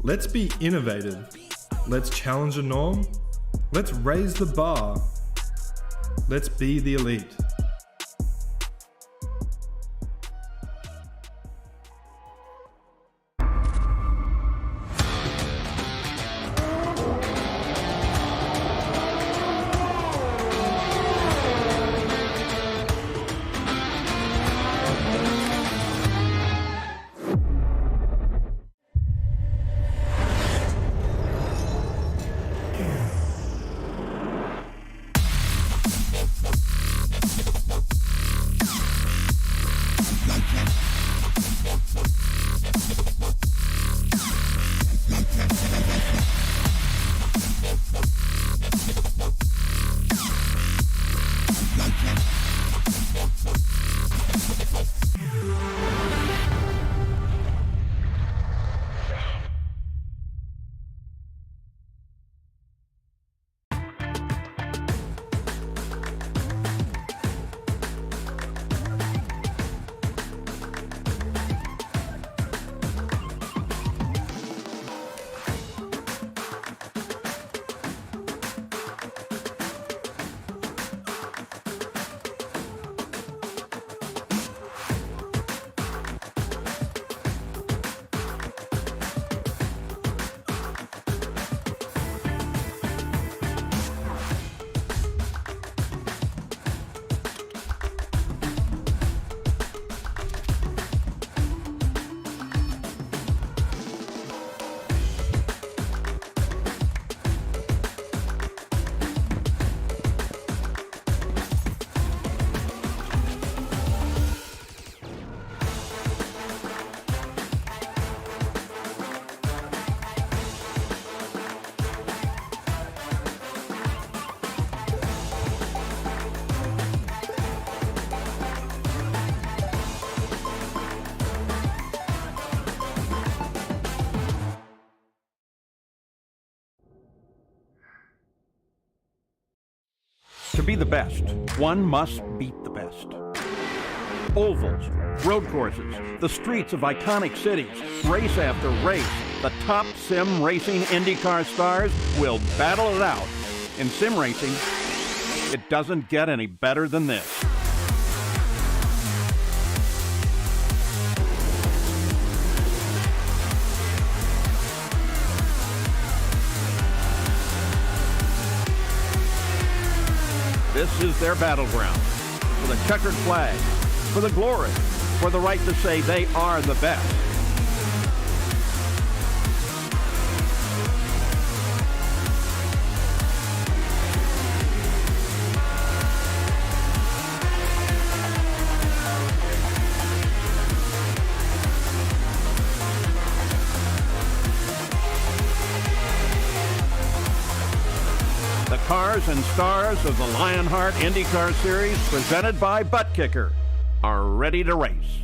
Let's be innovative. Let's challenge the norm. Let's raise the bar. Let's be the elite. To be the best, one must beat the best. Ovals, road courses, the streets of iconic cities, race after race, the top sim racing IndyCar stars will battle it out. In sim racing, it doesn't get any better than this. This is their battleground, for the checkered flag, for the glory, for the right to say they are the best. The cars and stars of the Lionheart IndyCar Series, presented by Butt Kicker, are ready to race.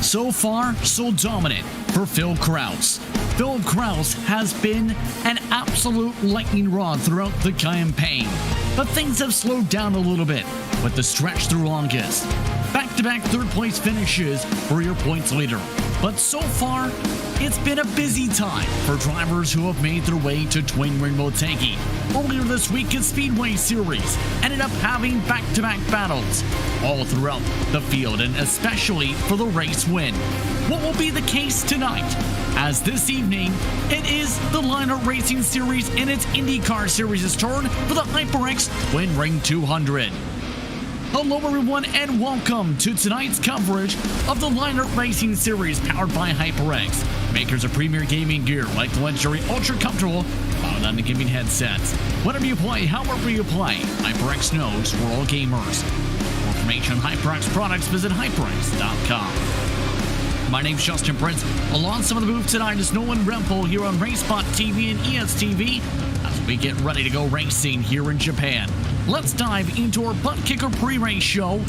So far, so dominant for Phil Kraus. Phil Kraus has been an absolute lightning rod throughout the campaign, but things have slowed down a little bit with the stretch through August. Back-to-back third-place finishes for your points leader, but so far, it's been a busy time for drivers who have made their way to Twin Ring Motegi. Earlier this week, a Speedway Series ended up having back-to-back battles all throughout the field, and especially for the race win. What will be the case tonight? As this evening, it is the Lionheart Racing Series in its IndyCar Series' turn for the HyperX Twin Ring 200. Hello everyone and welcome to tonight's coverage of the Lionheart Racing Series powered by HyperX, makers of premier gaming gear like the luxury ultra comfortable on the gaming headsets. Whatever you play, however you play, HyperX knows we're all gamers. For information on HyperX products, visit HyperX.com. My name's Justin Prince. Along some of the booth tonight is Nolan Rempel here on RaceSpotTV and ESTV as we get ready to go racing here in Japan. Let's dive into our butt kicker pre-race show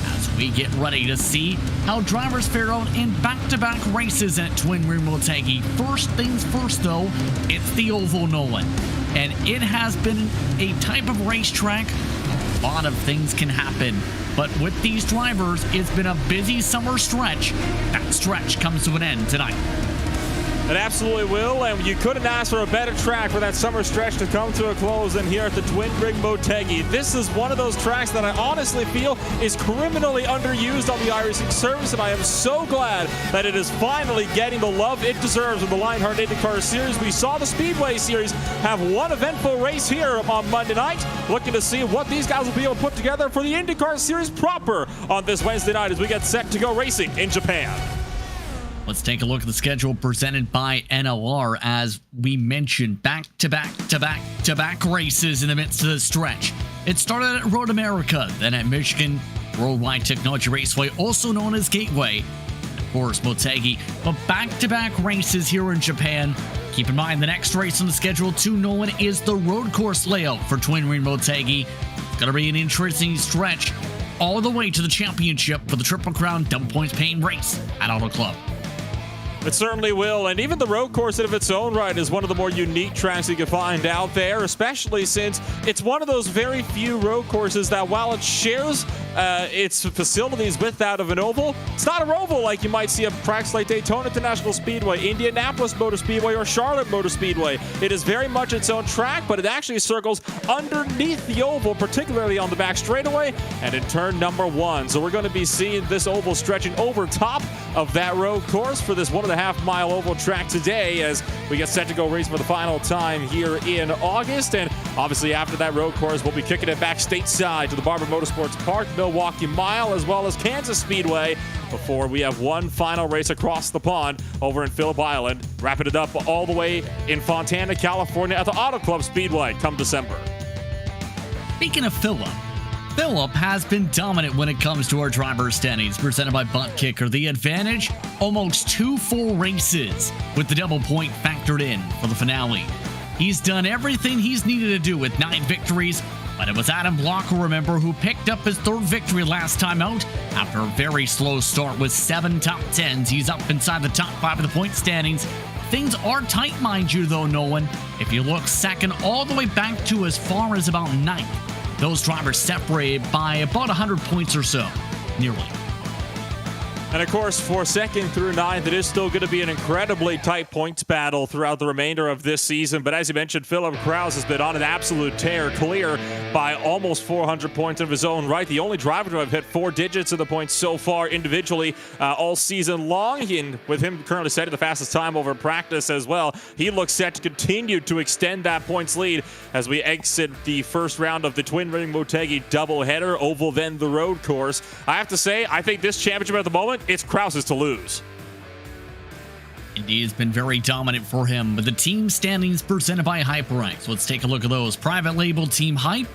as we get ready to see how drivers fare out in back-to-back races at Twin Ring Motegi. First things first, though, it's the Oval, Nolan. And it has been a type of racetrack. A lot of things can happen. But with these drivers, it's been a busy summer stretch. That stretch comes to an end tonight. It absolutely will, and you couldn't ask for a better track for that summer stretch to come to a close than here at the Twin Ring Motegi. This is one of those tracks that I honestly feel is criminally underused on the iRacing service, and I am so glad that it is finally getting the love it deserves with the Lionheart IndyCar Series. We saw the Speedway Series have one eventful race here on Monday night. Looking to see what these guys will be able to put together for the IndyCar Series proper on this Wednesday night as we get set to go racing in Japan. Let's take a look at the schedule presented by NLR. As we mentioned, back-to-back races in the midst of the stretch. It started at Road America, then at Michigan Worldwide Technology Raceway, also known as Gateway, and of course Motegi. But back-to-back races here in Japan. Keep in mind the next race on the schedule, too, Nolan, is the road course layout for Twin Ring Motegi. It's going to be an interesting stretch all the way to the championship for the Triple Crown Double Points Paying race at Auto Club. It certainly will, and even the road course in of its own right is one of the more unique tracks you can find out there, especially since it's one of those very few road courses that while it shares its facilities with that of an oval, it's not a oval like you might see at tracks like Daytona International Speedway, Indianapolis Motor Speedway, or Charlotte Motor Speedway. It is very much its own track, but it actually circles underneath the oval, particularly on the back straightaway and in turn number 1. So we're going to be seeing this oval stretching over top of that road course for this 1.5 mile oval track today as we get set to go race for the final time here in August. And obviously after that road course, we'll be kicking it back stateside to the Barber Motorsports Park, Milwaukee Mile, as well as Kansas Speedway before we have one final race across the pond over in Phillip Island, wrapping it up all the way in Fontana, California at the Auto Club Speedway come December. Speaking of Phillip has been dominant when it comes to our driver standings, presented by Butt Kicker. The advantage, almost 2 full races with the double point factored in for the finale. He's done everything he's needed to do with 9 victories, but it was Adam Blocker, remember, who picked up his 3rd victory last time out after a very slow start with 7 top 10s. He's up inside the top 5 of the point standings. Things are tight, mind you, though, Nolan. If you look second all the way back to as far as about 9th, those drivers separated by about 100 points or so, nearly. And of course, for 2nd through 9th, it is still going to be an incredibly tight points battle throughout the remainder of this season. But as you mentioned, Phillip Krause has been on an absolute tear, clear by almost 400 points of his own right. The only driver to have hit 4 digits of the points so far individually all season long. And with him currently setting the fastest time over practice as well, he looks set to continue to extend that points lead as we exit the first round of the Twin Ring Motegi doubleheader, oval then the road course. I have to say, I think this championship at the moment, it's Krause's to lose. Indeed, it's been very dominant for him, but the team standings presented by HyperX. Let's take a look at those. Private label Team Hype,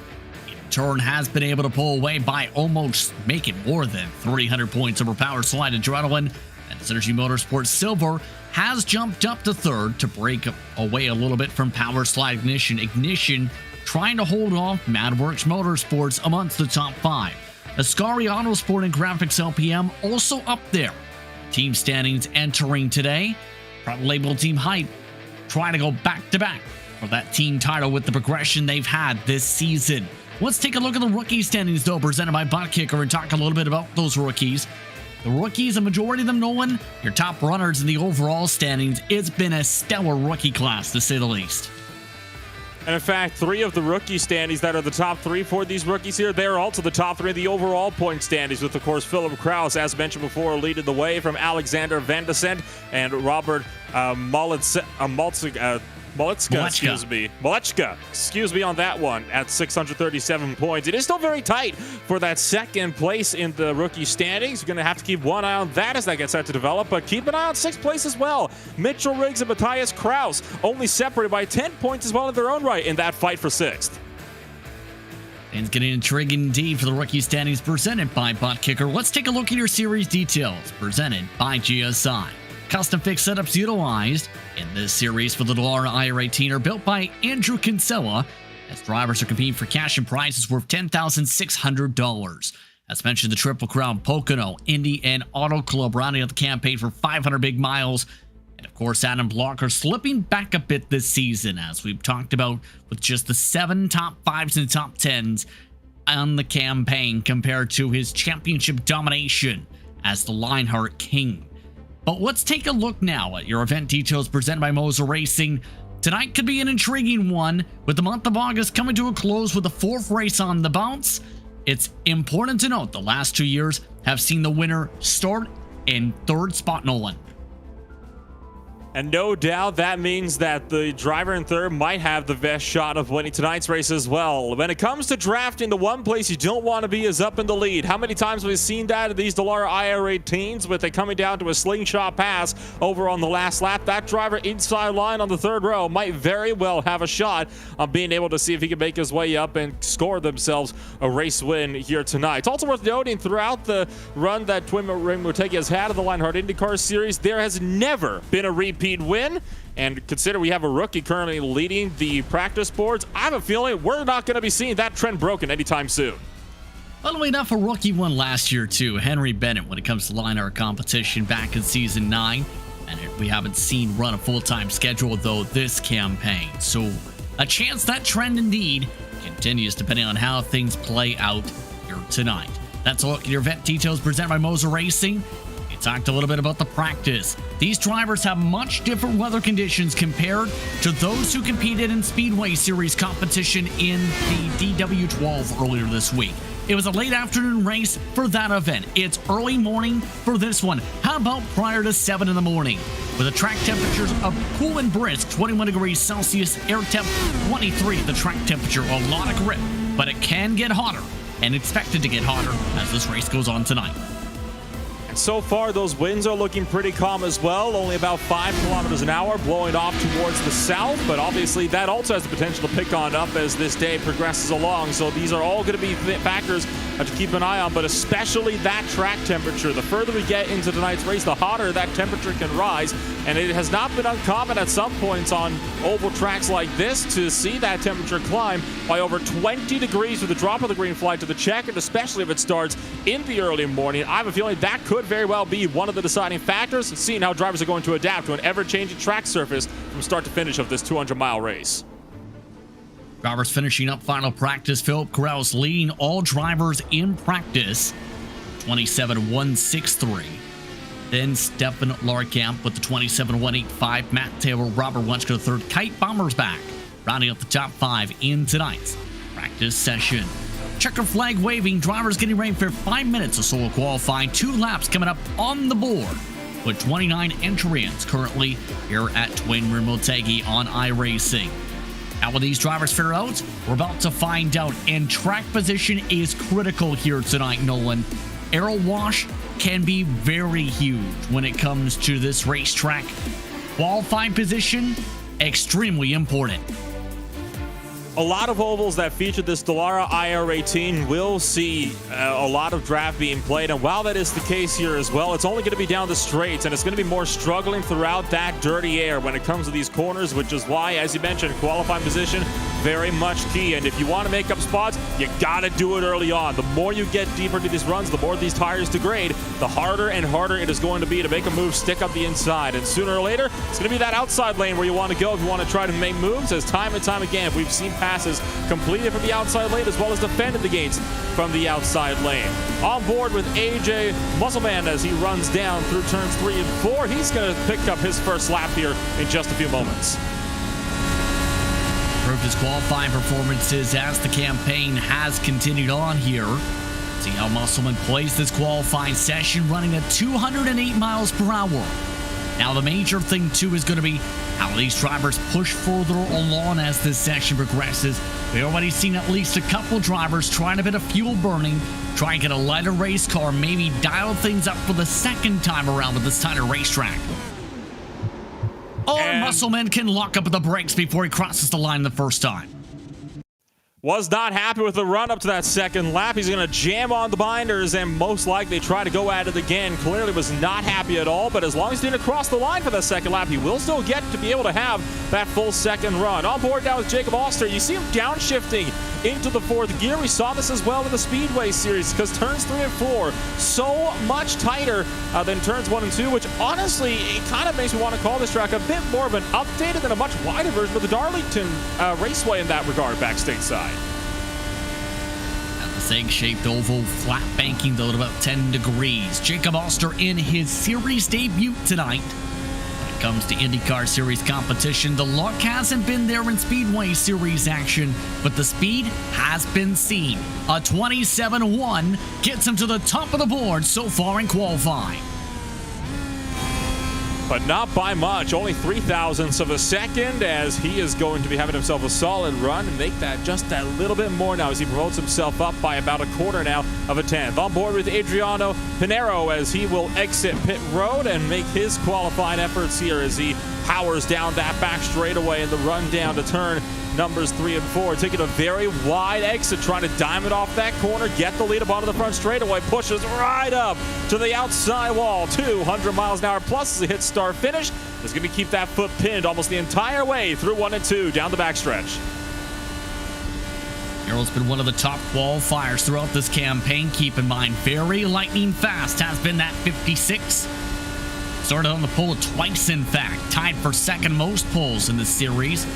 in turn, has been able to pull away by almost making more than 300 points over Power Slide Adrenaline, and Synergy Motorsports Silver has jumped up to 3rd to break away a little bit from Power Slide Ignition, trying to hold off Madworks Motorsports amongst the top 5. Ascari Autosport and Graphics LPM also up there. Team standings entering today. Private label Team Hype trying to go back-to-back for that team title with the progression they've had this season. Let's take a look at the rookie standings, though, presented by Butt Kicker, and talk a little bit about those rookies. The rookies, a majority of them, Nolan, your top runners in the overall standings. It's been a stellar rookie class, to say the least. And in fact, 3 of the rookie standings that are the top 3 for these rookies here, they're also the top 3 of the overall point standings, with, of course, Phillip Krause, as mentioned before, leading the way from Alexander Van de Sent and Robert Malechka, excuse me on that one, at 637 points. It is still very tight for that 2nd place in the rookie standings. You're going to have to keep one eye on that as that gets set to develop, but keep an eye on 6th place as well. Mitchell Riggs and Matthias Kraus only separated by 10 points as well in their own right in that fight for 6th. It's getting intriguing indeed for the rookie standings presented by Butt Kicker. Let's take a look at your series details presented by GSI. Custom fixed setups utilized in this series for the Dallara IR18 are built by Andrew Kinsella, as drivers are competing for cash and prizes worth $10,600. As mentioned, the Triple Crown, Pocono, Indy, and Auto Club rounding out the campaign for 500 big miles. And of course, Adam Blocker slipping back a bit this season, as we've talked about, with just the 7 top 5s and top 10s on the campaign compared to his championship domination as the Lionheart King. But let's take a look now at your event details presented by Moser Racing. Tonight could be an intriguing one, with the month of August coming to a close with the 4th race on the bounce. It's important to note the last 2 years have seen the winner start in 3rd spot, Nolan. And no doubt that means that the driver in 3rd might have the best shot of winning tonight's race as well. When it comes to drafting, the one place you don't want to be is up in the lead. How many times have we seen that in these Dallara IR18s with it coming down to a slingshot pass over on the last lap? That driver inside line on the 3rd row might very well have a shot on being able to see if he can make his way up and score themselves a race win here tonight. It's also worth noting throughout the run that Twin Ring Motegi has had of the Lionheart IndyCar Series, there has never been a repeat win. And consider we have a rookie currently leading the practice boards, I have a feeling we're not going to be seeing that trend broken anytime soon. Funnily enough, a rookie won last year too, Henry Bennett, when it comes to Lionheart competition back in season 9. And we haven't seen run a full-time schedule though this campaign. So a chance that trend indeed continues depending on how things play out here tonight. That's a look at your event details presented by Moser Racing. We talked a little bit about the practice. These drivers have much different weather conditions compared to those who competed in Speedway Series competition in the DW12 earlier this week. It was a late afternoon race for that event. It's early morning for this one. How about prior to 7 in the morning? With the track temperatures of cool and brisk, 21 degrees Celsius, air temp 23, the track temperature, a lot of grip, but it can get hotter and expected to get hotter as this race goes on tonight. So far, those winds are looking pretty calm as well, only about 5 kilometers an hour, blowing off towards the south, but obviously that also has the potential to pick on up as this day progresses along. So these are all going to be factors to keep an eye on, but especially that track temperature. The further we get into tonight's race, the hotter that temperature can rise, and it has not been uncommon at some points on oval tracks like this to see that temperature climb by over 20 degrees with the drop of the green flag to the checkered, especially if it starts in the early morning. I have a feeling that could very well be one of the deciding factors, seeing how drivers are going to adapt to an ever-changing track surface from start to finish of this 200-mile race. Drivers finishing up final practice. Philip Kraus leading all drivers in practice, 27.163. Then Stefan Larkamp with the 27.185. Matt Taylor, Robert Wenchka third. Kite Bombers back, rounding up the top 5 in tonight's practice session. Checker flag waving, drivers getting ready for 5 minutes of solo qualifying. 2 laps coming up on the board with 29 entrants currently here at Twin Rim Motegi on iRacing. How will these drivers fare out? We're about to find out, and track position is critical here tonight, Nolan. Aero wash can be very huge when it comes to this racetrack. Qualifying position, extremely important. A lot of ovals that feature this Dallara IR18 will see a lot of draft being played, and while that is the case here as well, it's only going to be down the straights, and it's going to be more struggling throughout that dirty air when it comes to these corners, which is why, as you mentioned, qualifying position very much key. And if you want to make up spots, you got to do it early on. The more you get deeper into these runs, the more these tires degrade, the harder and harder it is going to be to make a move, stick up the inside. And sooner or later, it's going to be that outside lane where you want to go if you want to try to make moves, as time and time again, we've seen passes completed from the outside lane as well as defended the gates from the outside lane. On board with AJ Musselman as he runs down through turns 3 and 4. He's going to pick up his first lap here in just a few moments. Improved his qualifying performances as the campaign has continued on here. See how Musselman plays this qualifying session, running at 208 miles per hour. Now the major thing too is going to be how these drivers push further along as this session progresses. We've already seen at least a couple drivers trying a bit of fuel burning, try and get a lighter race car, maybe dial things up for the second time around with this tighter racetrack. Or Musselman can lock up the brakes before he crosses the line the first time. was not happy with the run up to that second lap. He's going to jam on the binders and most likely try to go at it again. Clearly was not happy at all, but as long as he didn't cross the line for the second lap, he will still get to be able to have that full second run. On board now with Jacob Oster. You see him downshifting into the fourth gear. We saw this as well in the Speedway Series because turns 3 and 4 so much tighter than turns 1 and 2, which honestly, it kind of makes me want to call this track a bit more of an updated and a much wider version of the Darlington Raceway in that regard, backstage side. This egg-shaped oval, flat banking though at about 10 degrees. Jacob Oster in his series debut tonight. When it comes to IndyCar Series competition, the luck hasn't been there in Speedway Series action, but the speed has been seen. A 27-1 gets him to the top of the board so far in qualifying. But not by much, only 0.003 of a second, as he is going to be having himself a solid run and make that just a little bit more now as he promotes himself up by about a quarter now of a tenth. On board with Adriano Pinero as he will exit pit road and make his qualifying efforts here as he powers down that back straightaway in the run down to turn numbers 3 and 4, taking a very wide exit, trying to dime it off that corner, get the lead up onto the front straightaway, pushes right up to the outside wall, 200 miles an hour plus as he hits start finish. Is going to keep that foot pinned almost the entire way through 1 and 2 down the backstretch. Harold's been one of the top qualifiers throughout this campaign. Keep in mind, very lightning fast has been that 56. Started on the pole twice, in fact. Tied for second most poles in the series.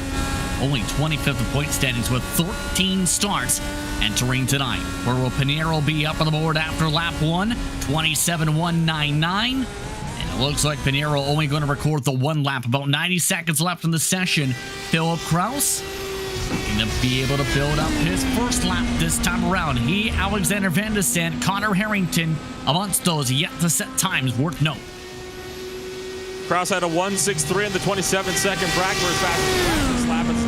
Only 25th in point standings with 13 starts entering tonight. Where will Pinero be up on the board after lap 1? 27.199. And it looks like Pinero only going to record the one lap. About 90 seconds left in the session. Philip Kraus going to be able to build up his first lap this time around. He, Alexander Van de Sant, Connor Harrington, amongst those yet to set times worth note. Kraus had a 1.63 in the 27-second bracket for his fastest practice lap. It's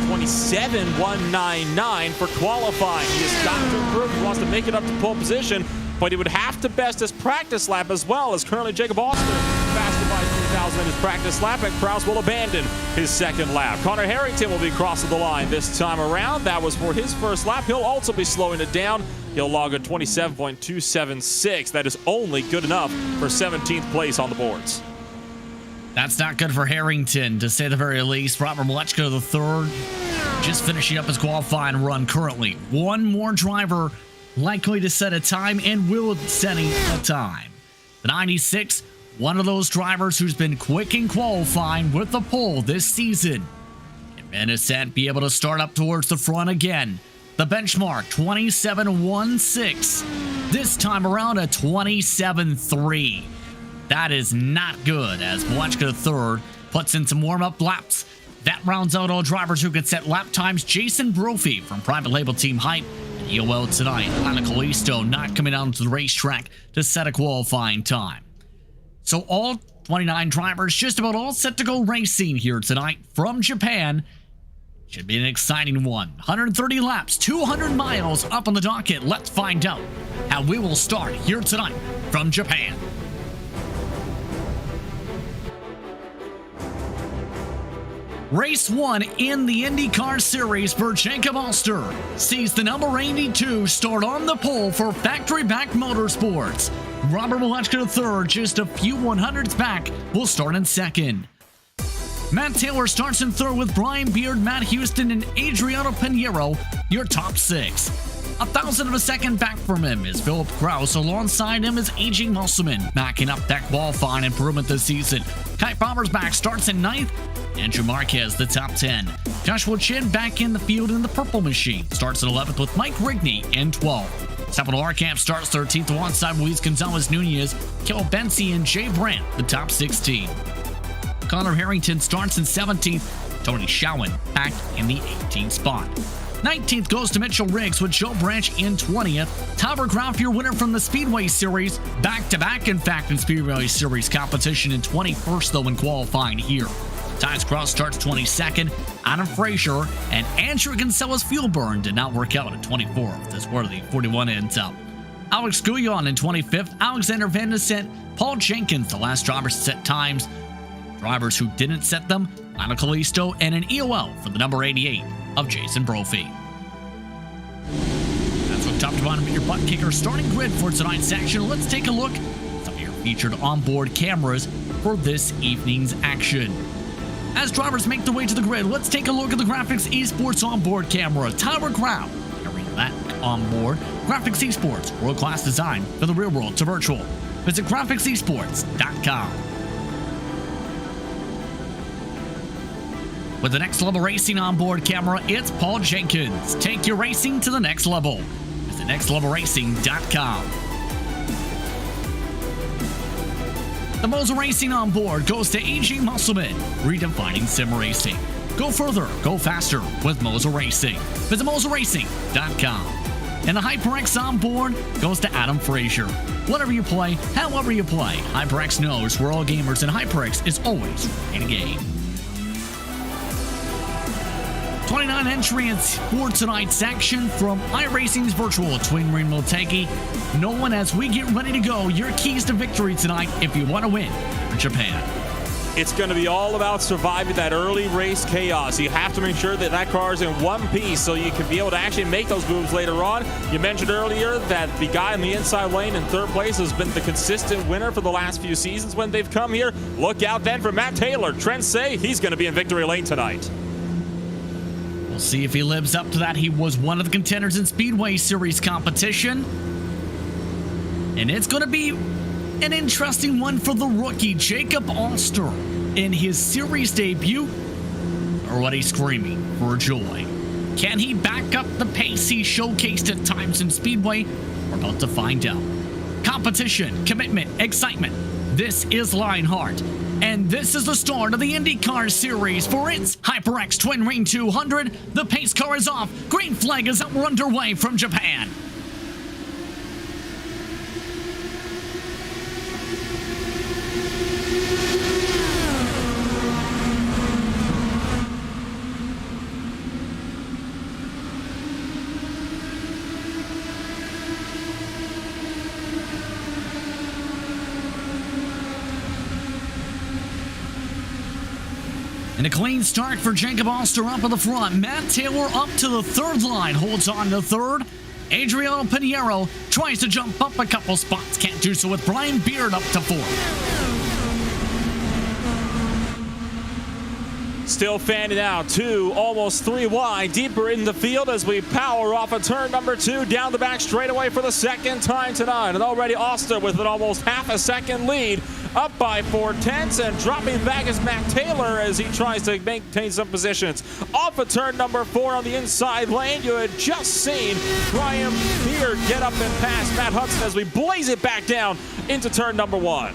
27.199 for qualifying. He has got to improve. He wants to make it up to pole position, but he would have to best his practice lap as well, as currently Jacob Oster faster by 3,000 in his practice lap, and Kraus will abandon his second lap. Connor Harrington will be crossing the line this time around. That was for his first lap. He'll also be slowing it down. He'll log a 27.276. That is only good enough for 17th place on the boards. That's not good for Harrington, to say the very least. Robert Malechka, the third, just finishing up his qualifying run currently. One more driver likely to set a time and will setting a time. The 96, one of those drivers who's been quick in qualifying with the pole this season. And Van de Sant be able to start up towards the front again. The benchmark, 27.16. This time around, a 27.3. That is not good, as Malechka III puts in some warm-up laps. That rounds out all drivers who could set lap times. Jason Brophy from private label Team Hype and EOL tonight. Lana Kalisto not coming out to the racetrack to set a qualifying time. So all 29 drivers just about all set to go racing here tonight from Japan. Should be an exciting one. 130 laps, 200 miles up on the docket. Let's find out how we will start here tonight from Japan. Race 1 in the IndyCar Series for Jacob Oster sees the number 82 start on the pole for Factory Back Motorsports. Robert Malechka III, just a few 100ths back, will start in second. Matt Taylor starts in third with Brian Beard, Matt Houston, and Adriano Pinero, your top 6. 1,000 of a second back from him is Philip Kraus. Alongside him is AJ Musselman, backing up that qualifying improvement this season. Kite Bombers back starts in 9th. Andrew Marquez, the top 10. Joshua Chin back in the field in the purple machine. Starts in 11th with Mike Rigney in 12th. Stefano Arkamp starts 13th alongside Luis Gonzalez Nunez, Kel Bensi, and Jay Brandt, the top 16. Connor Harrington starts in 17th. Tony Schowen back in the 18th spot. 19th goes to Mitchell Riggs with Joe Branch in 20th. Tyler Graf, your winner from the Speedway Series. Back-to-back, in fact, in Speedway Series competition, in 21st, though, in qualifying here. Tyus Cross starts 22nd. Adam Frazier and Andrew Gonzalez fuel burn did not work out at 24th. That's where the 41 ends up. Alex Gouillon in 25th. Alexander Van de Sant. Paul Jenkins, the last drivers to set times. Drivers who didn't set them, Lana Kalisto, and an EOL for the number 88 of Jason Brophy. look top to bottom at your butt kicker starting grid for tonight's section. Let's take a look at some of your featured onboard cameras for this evening's action. As drivers make their way to the grid, let's take a look at the Graphics Esports onboard camera. Tyler Grau carrying that onboard. Graphics Esports, world-class design for the real world to virtual. Visit GraphicsEsports.com. With the Next Level Racing onboard camera, it's Paul Jenkins. Take your racing to the next level. Visit NextLevelRacing.com. The Moser Racing on board goes to AJ Musselman, redefining sim racing. Go further, go faster with Moser Racing. Visit MoserRacing.com. And the HyperX on board goes to Adam Frazier. Whatever you play, however you play, HyperX knows we're all gamers, and HyperX is always in a game. 29 entrants for tonight's section from iRacing's virtual Twin Marine Motegi. Nolan, as we get ready to go, your keys to victory tonight if you want to win for Japan. It's going to be all about surviving that early race chaos. You have to make sure that that car is in one piece so you can be able to actually make those moves later on. You mentioned earlier that the guy in the inside lane in third place has been the consistent winner for the last few seasons when they've come here. Look out then for Matt Taylor. Trent say he's going to be in victory lane tonight. We'll see if he lives up to that. He was one of the contenders in Speedway Series competition. And it's going to be an interesting one for the rookie, Jacob Oster, in his series debut. Already screaming for joy. Can he back up the pace he showcased at times in Speedway? We're about to find out. Competition, commitment, excitement. This is Lionheart. And this is the start of the IndyCar series for its HyperX Twin Ring 200. The pace car is off. Green flag is out. We're underway from Japan. And a clean start for Jacob Oster up at the front. Matt Taylor up to the third line, holds on to third. Adriano Pinheiro tries to jump up a couple spots, can't do so with Brian Beard up to fourth. Still fanning out, 2, almost 3 wide, deeper in the field as we power off of turn number 2 down the back straightaway for the second time tonight. And already Oster with an almost half a second lead, up by 4/10, and dropping back is Matt Taylor as he tries to maintain some positions. Off of turn number 4 on the inside lane, you had just seen Brian Beard get up and pass Matt Hudson as we blaze it back down into turn number 1.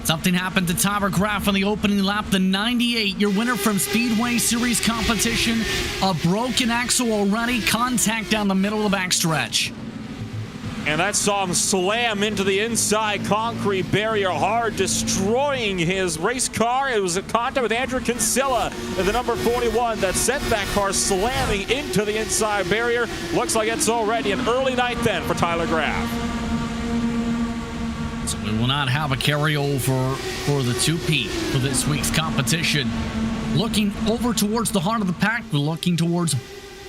Something happened to Tyler Graf on the opening lap. The 98, your winner from Speedway Series competition. A broken axle already, contact down the middle of the backstretch. And that saw him slam into the inside concrete barrier hard, destroying his race car. It was a contact with Andrew Kinsella, the number 41, that sent that car slamming into the inside barrier. Looks like it's already an early night then for Tyler Graf. So we will not have a carryover for the 2P for this week's competition. Looking over towards the heart of the pack, we're looking towards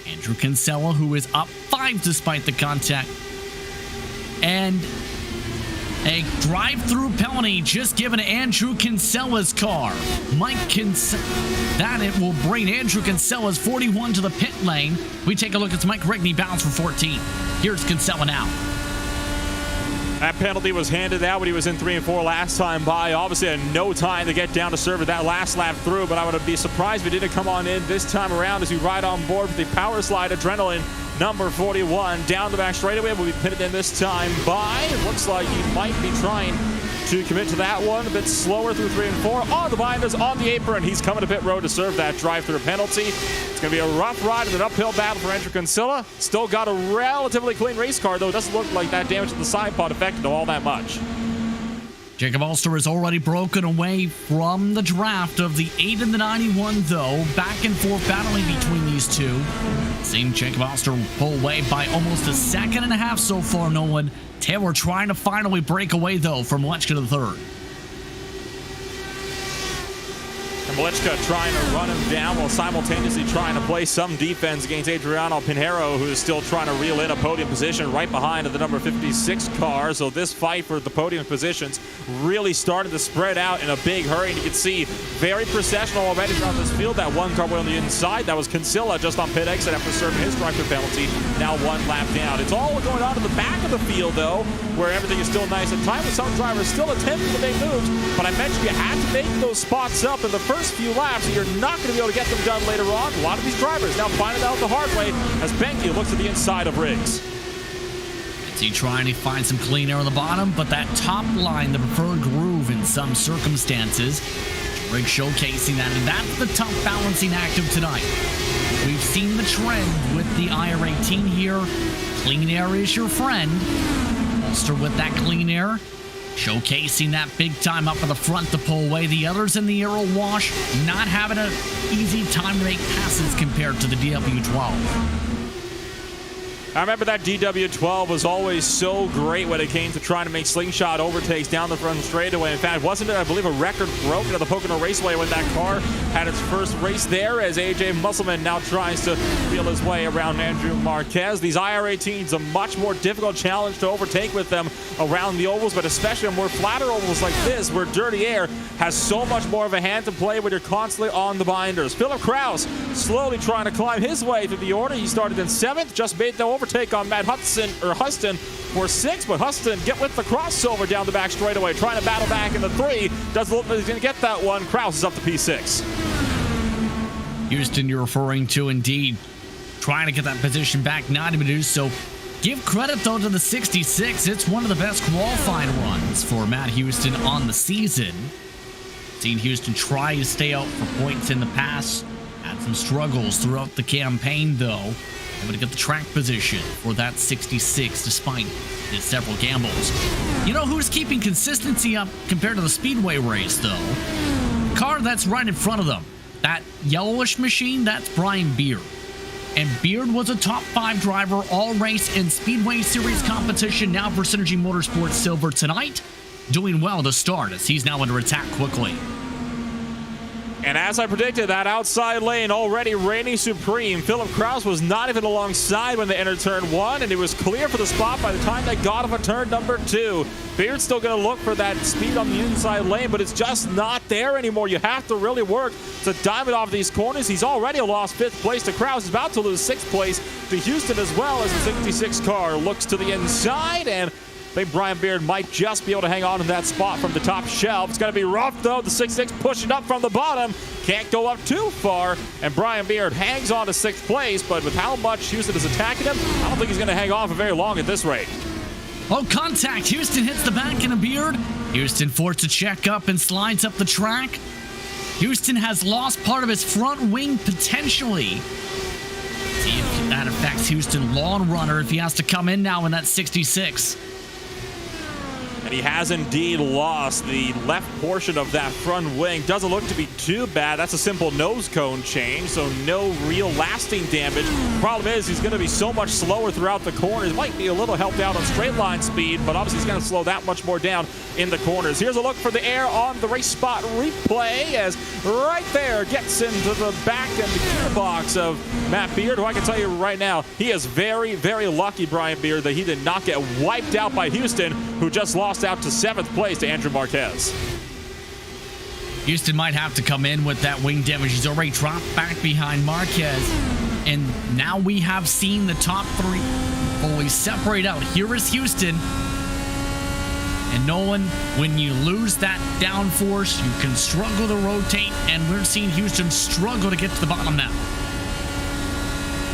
Andrew Kinsella, who is up 5 despite the contact. And a drive-through penalty just given to Andrew Kinsella's car. Mike Kinsella. That it will bring Andrew Kinsella's 41 to the pit lane. We take a look at Mike Rigney bounds for 14. Here's Kinsella now. That penalty was handed out when he was in 3 and 4 last time by. Obviously had no time to get down to serve it that last lap through, but I would be surprised if he didn't come on in this time around as we ride on board with the Power Slide Adrenaline number 41 down the back straightaway. Will be pitted in this time by. It looks like he might be trying to commit to that one a bit slower through 3 and 4. On the binders, on the apron. He's coming to pit road to serve that drive-through penalty. It's going to be a rough ride and an uphill battle for Andrew Kinsella. Still got a relatively clean race car, though. It doesn't look like that damage to the side pod affected him all that much. Jacob Oster has already broken away from the draft of the 8 and the 91, though. Back and forth battling between these two. Seeing Jacob Oster pull away by almost a second and a half so far, Nolan. Taylor trying to finally break away, though, from Lechka to the third. Mlichka trying to run him down while simultaneously trying to play some defense against Adriano Pinheiro, who is still trying to reel in a podium position right behind the number 56 car. So this fight for the podium positions really started to spread out in a big hurry. And you can see very processional already throughout this field. That one car went on the inside. That was Kinsella just on pit exit after serving his driver penalty. Now one lap down. It's all going on in the back of the field, though, where everything is still nice and tight, with some drivers still attempting to make moves. But I mentioned you had to make those spots up in the first few laps, and you're not going to be able to get them done later on. A lot of these drivers now finding out the hard way as Benke looks at the inside of Riggs. Is he trying to find some clean air on the bottom? But that top line, the preferred groove in some circumstances, Riggs showcasing that, and that's the tough balancing act of tonight. We've seen the trend with the IR18 here. Clean air is your friend. Ulster with that clean air, showcasing that big time up in the front to pull away the others in the aero wash, not having an easy time to make passes compared to the DW12. I remember that DW12 was always so great when it came to trying to make slingshot overtakes down the front straightaway. In fact, wasn't it, I believe, a record broken at the Pocono Raceway when that car had its first race there, as AJ Musselman now tries to feel his way around Andrew Marquez. These IR18s, a much more difficult challenge to overtake with them around the ovals, but especially on more flatter ovals like this, where dirty air has so much more of a hand to play when you're constantly on the binders. Philip Kraus slowly trying to climb his way through the order. He started in 7th, just made the overtake on Matt Huston for 6th, but Huston get with the crossover down the back straightaway, trying to battle back in the 3. Doesn't look like he's going to get that one. Kraus is up to P6. Houston, you're referring to, indeed, trying to get that position back, not able to do so. Give credit, though, to the 66. It's one of the best qualifying runs for Matt Houston on the season. Seen Houston try to stay out for points in the past. Had some struggles throughout the campaign, though. Able to get the track position for that 66 despite his several gambles. You know who's keeping consistency up compared to the Speedway race, though? The car that's right in front of them. That yellowish machine, that's Brian Beard. And Beard was a top 5 driver all race in Speedway Series competition, now for Synergy Motorsports Silver tonight. Doing well to start as he's now under attack quickly. And as I predicted, that outside lane already reigning supreme. Philip Kraus was not even alongside when they entered turn 1, and it was clear for the spot by the time they got off of turn number 2. Beard's still going to look for that speed on the inside lane, but it's just not there anymore. You have to really work to dive it off these corners. He's already lost 5th place to Kraus. He's about to lose 6th place to Houston as well, as the 66 car looks to the inside, and I think Brian Beard might just be able to hang on to that spot from the top shelf. It's going to be rough, though. The 6-6 pushing up from the bottom. Can't go up too far. And Brian Beard hangs on to 6th place, but with how much Houston is attacking him, I don't think he's going to hang on for very long at this rate. Oh, contact. Houston hits the back in a Beard. Houston forced to check up and slides up the track. Houston has lost part of his front wing potentially. See if that affects Houston long runner if he has to come in now in that 66. And he has indeed lost the left portion of that front wing. Doesn't look to be too bad. That's a simple nose cone change, so no real lasting damage. The problem is he's going to be so much slower throughout the corners. Might be a little helped out on straight line speed, but obviously he's going to slow that much more down in the corners. Here's a look for the air on the race spot replay, as right there gets into the back and the gearbox of Matt Beard, who I can tell you right now, he is very, very lucky, Brian Beard, that he did not get wiped out by Houston, who just lost out to 7th place to Andrew Marquez. Houston might have to come in with that wing damage. He's already dropped back behind Marquez. And now we have seen the top 3 fully separate out. Here is Houston. And Nolan, when you lose that downforce, you can struggle to rotate. And we're seeing Houston struggle to get to the bottom now.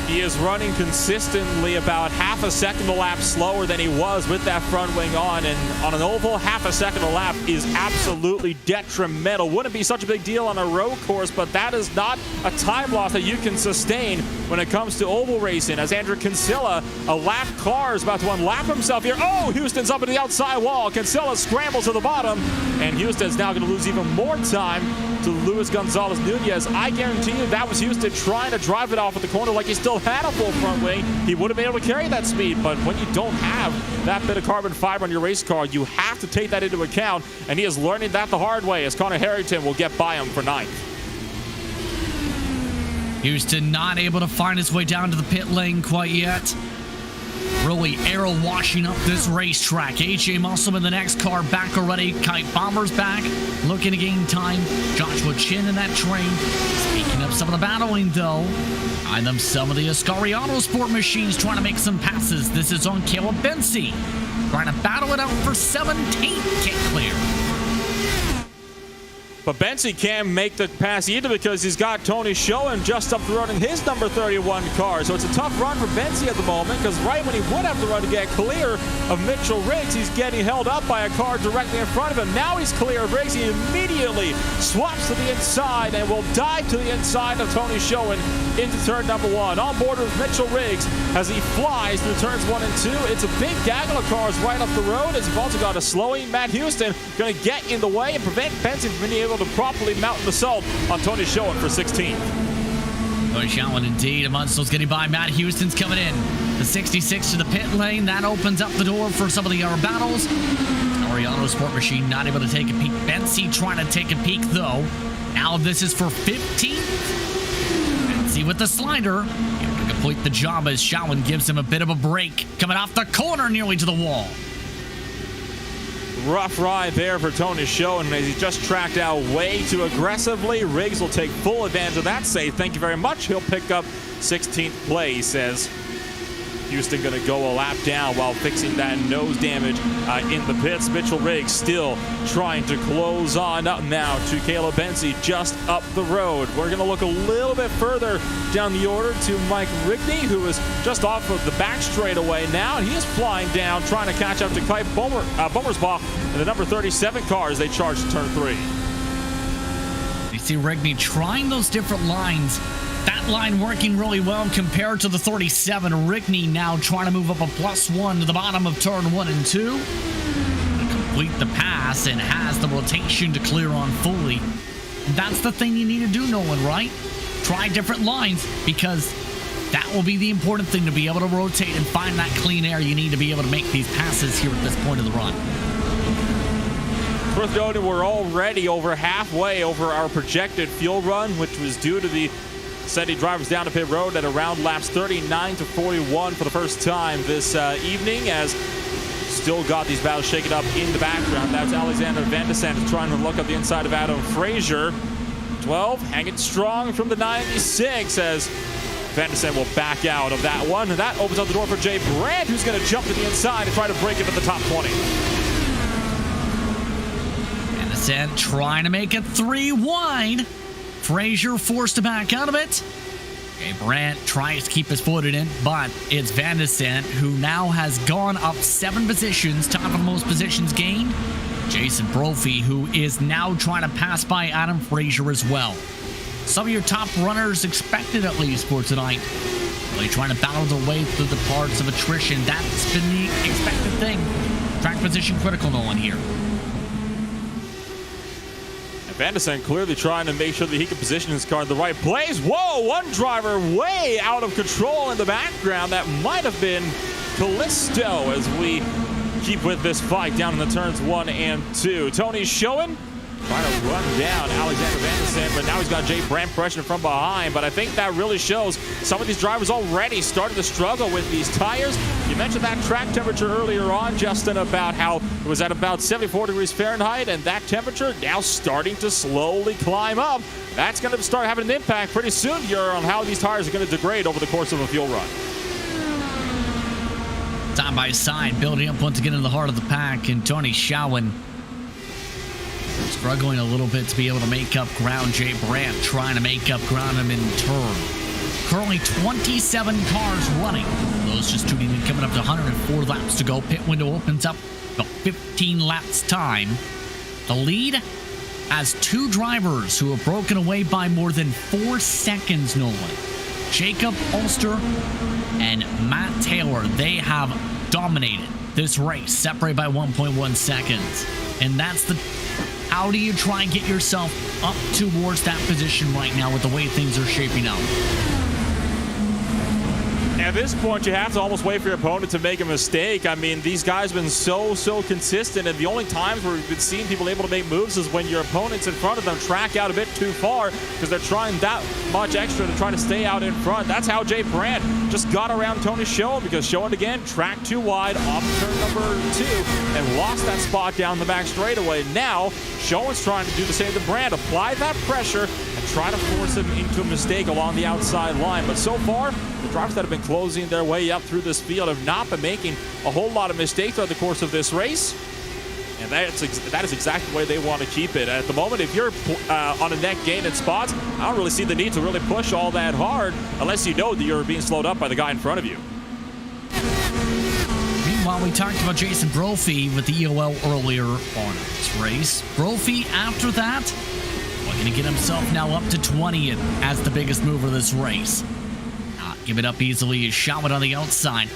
He is running consistently about half a second a lap slower than he was with that front wing on, and on an oval, half a second a lap is absolutely detrimental. Wouldn't be such a big deal on a road course, but that is not a time loss that you can sustain when it comes to oval racing, as Andrew Kinsella, a lap car, is about to unlap himself here. Oh, Houston's up into the outside wall. Kinsella scrambles to the bottom, and Houston's now going to lose even more time to Luis Gonzalez Nunez. I guarantee you that was Houston trying to drive it off at the corner like he still had a full front wing. He would have been able to carry that speed, but when you don't have that bit of carbon fiber on your race car, you have to take that into account, and he is learning that the hard way, as Connor Harrington will get by him for 9th. Houston not able to find his way down to the pit lane quite yet. Really arrow washing up this racetrack. AJ Musselman in the next car back already. Kite Bomber's back, looking to gain time. Joshua Chin in that train. Speaking of some of the battling though, behind them some of the Ascari Autosport machines trying to make some passes. This is on Caleb Bensi, trying to battle it out for 17th. Can't clear. But Bensi can't make the pass either because he's got Tony Schoen just up the road in his number 31 car. So it's a tough run for Bensi at the moment because right when he would have to run to get clear of Mitchell Riggs, he's getting held up by a car directly in front of him. Now he's clear of Riggs. He immediately swaps to the inside and will dive to the inside of Tony Schoen into turn number 1. On board with Mitchell Riggs as he flies through turns 1 and 2. It's a big gaggle of cars right up the road as you've also got a slowing Matt Houston going to get in the way and prevent Bensi from being able to properly mount an assault on Tony Schoen for 16th. Tony Schoen indeed. Munstall's getting by. Matt Houston's coming in. The 66 to the pit lane. That opens up the door for some of the other battles. Ariano Sport Machine not able to take a peek. Bensi trying to take a peek though. Now this is for 15th. Bensi with the slider. Able to complete the job as Schoen gives him a bit of a break. Coming off the corner nearly to the wall. Rough ride there for Tony Schoen as he just tracked out way too aggressively. Riggs will take full advantage of that save. Thank you very much. He'll pick up 16th place, says Houston going to go a lap down while fixing that nose damage in the pits. Mitchell Riggs still trying to close on up now to Caleb Bensi just up the road. We're going to look a little bit further down the order to Mike Rigney, who is just off of the back straightaway now. He is flying down, trying to catch up to Kite Bommersbach in the number 37 car as they charge to turn 3. You see Rigney trying those different lines. That line working really well compared to the 37. Rigney now trying to move up a +1 to the bottom of turn 1 and 2. To complete the pass and has the rotation to clear on fully. That's the thing you need to do, Nolan, right? Try different lines because that will be the important thing, to be able to rotate and find that clean air you need to be able to make these passes here at this point of the run. Worth noting, we're already over halfway over our projected fuel run, which was due to the sending drivers down to pit road at around laps 39 to 41 for the first time this evening, as still got these battles shaken up in the background. That's Alexander Van de Sande trying to look up the inside of Adam Frazier. 12 hanging strong from the 96 as Van de Sande will back out of that one. And that opens up the door for Jay Brandt, who's going to jump to the inside and try to break into the top 20. Van de Sande trying to make it 3 wide. Frazier forced to back out of it. Okay, Brandt tries to keep his foot in, but it's Van de Sande who now has gone up 7 positions, top of the most positions gained. Jason Brophy, who is now trying to pass by Adam Frazier as well. Some of your top runners expected at least for tonight. Really trying to battle their way through the parts of attrition. That's been the expected thing. Track position critical, Nolan, here. Van de Sande clearly trying to make sure that he can position his car in the right place. Whoa, one driver way out of control in the background. That might have been Callisto as we keep with this fight down in the turns 1 and 2. Tony Schoen trying to run down Alexander Van de Sande, but now he's got Jay Brandt pressuring from behind. But I think that really shows some of these drivers already starting to struggle with these tires. You mentioned that track temperature earlier on, Justin, about how it was at about 74 degrees Fahrenheit, and that temperature now starting to slowly climb up. That's going to start having an impact pretty soon here on how these tires are going to degrade over the course of a fuel run. Side by side, building up once again in the heart of the pack, and Tony Schoen struggling a little bit to be able to make up ground. Jay Brandt trying to make up ground him in turn. Currently 27 cars running. Those just tuning in, coming up to 104 laps to go. Pit window opens up about 15 laps time. The lead has 2 drivers who have broken away by more than 4 seconds, Nolan. Jacob Ulster and Matt Taylor, they have dominated this race, separated by 1.1 seconds. And that's the... How do you try and get yourself up towards that position right now with the way things are shaping out? At this point, you have to almost wait for your opponent to make a mistake. I mean, these guys have been so consistent, and the only times where we've been seeing people able to make moves is when your opponents in front of them track out a bit too far because they're trying that much extra to try to stay out in front. That's how Jay Brandt just got around Tony Schoen, because Schoen again tracked too wide off turn number 2 and lost that spot down the back straightaway. Now, Schoen's trying to do the same to Brandt, apply that pressure and try to force him into a mistake along the outside line. But so far, the drivers that have been closing their way up through this field have not been making a whole lot of mistakes throughout the course of this race. And that is exactly the way they want to keep it. At the moment, if you're on a net gain in spots, I don't really see the need to really push all that hard unless you know that you're being slowed up by the guy in front of you. Meanwhile, we talked about Jason Brophy with the EOL earlier on this race. Brophy, after that, looking to get himself now up to 20th as the biggest mover of this race. Not give it up easily, is shot on the outside.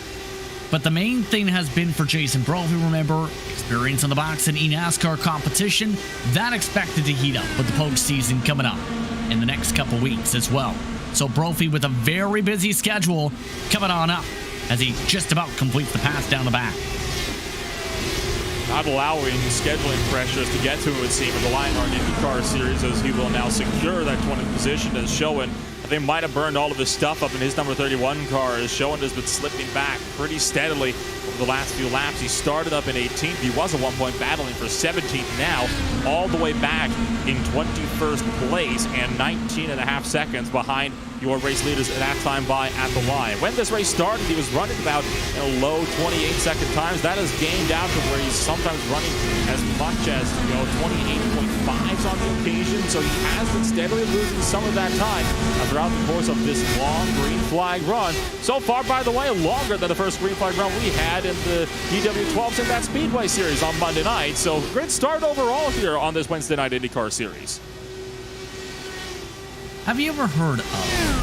But the main thing has been for Jason Brophy, remember, experience on the box in eNASCAR competition. That expected to heat up with the postseason coming up in the next couple weeks as well. So Brophy with a very busy schedule coming on up as he just about completes the pass down the back. Not allowing scheduling pressures to get to him, it would seem, in the Lionheart IndyCar series, as he will now secure that 20th position, as Schoen, I think, might have burned all of his stuff up in his number 31 car, as Schoen has been slipping back pretty steadily over the last few laps. He started up in 18th. He was at one point battling for 17th, now all the way back in 21st place and 19 and a half seconds behind your race leaders at that time by at the line. When this race started, he was running about low 28-second times. That has gained out to where he's sometimes running as much as 28.5s on the occasion. So he has been steadily losing some of that time throughout the course of this long green flag run. So far, by the way, longer than the first green flag run we had in the DW12s in that Speedway series on Monday night. So great start overall here on this Wednesday night IndyCar series. Have you ever heard of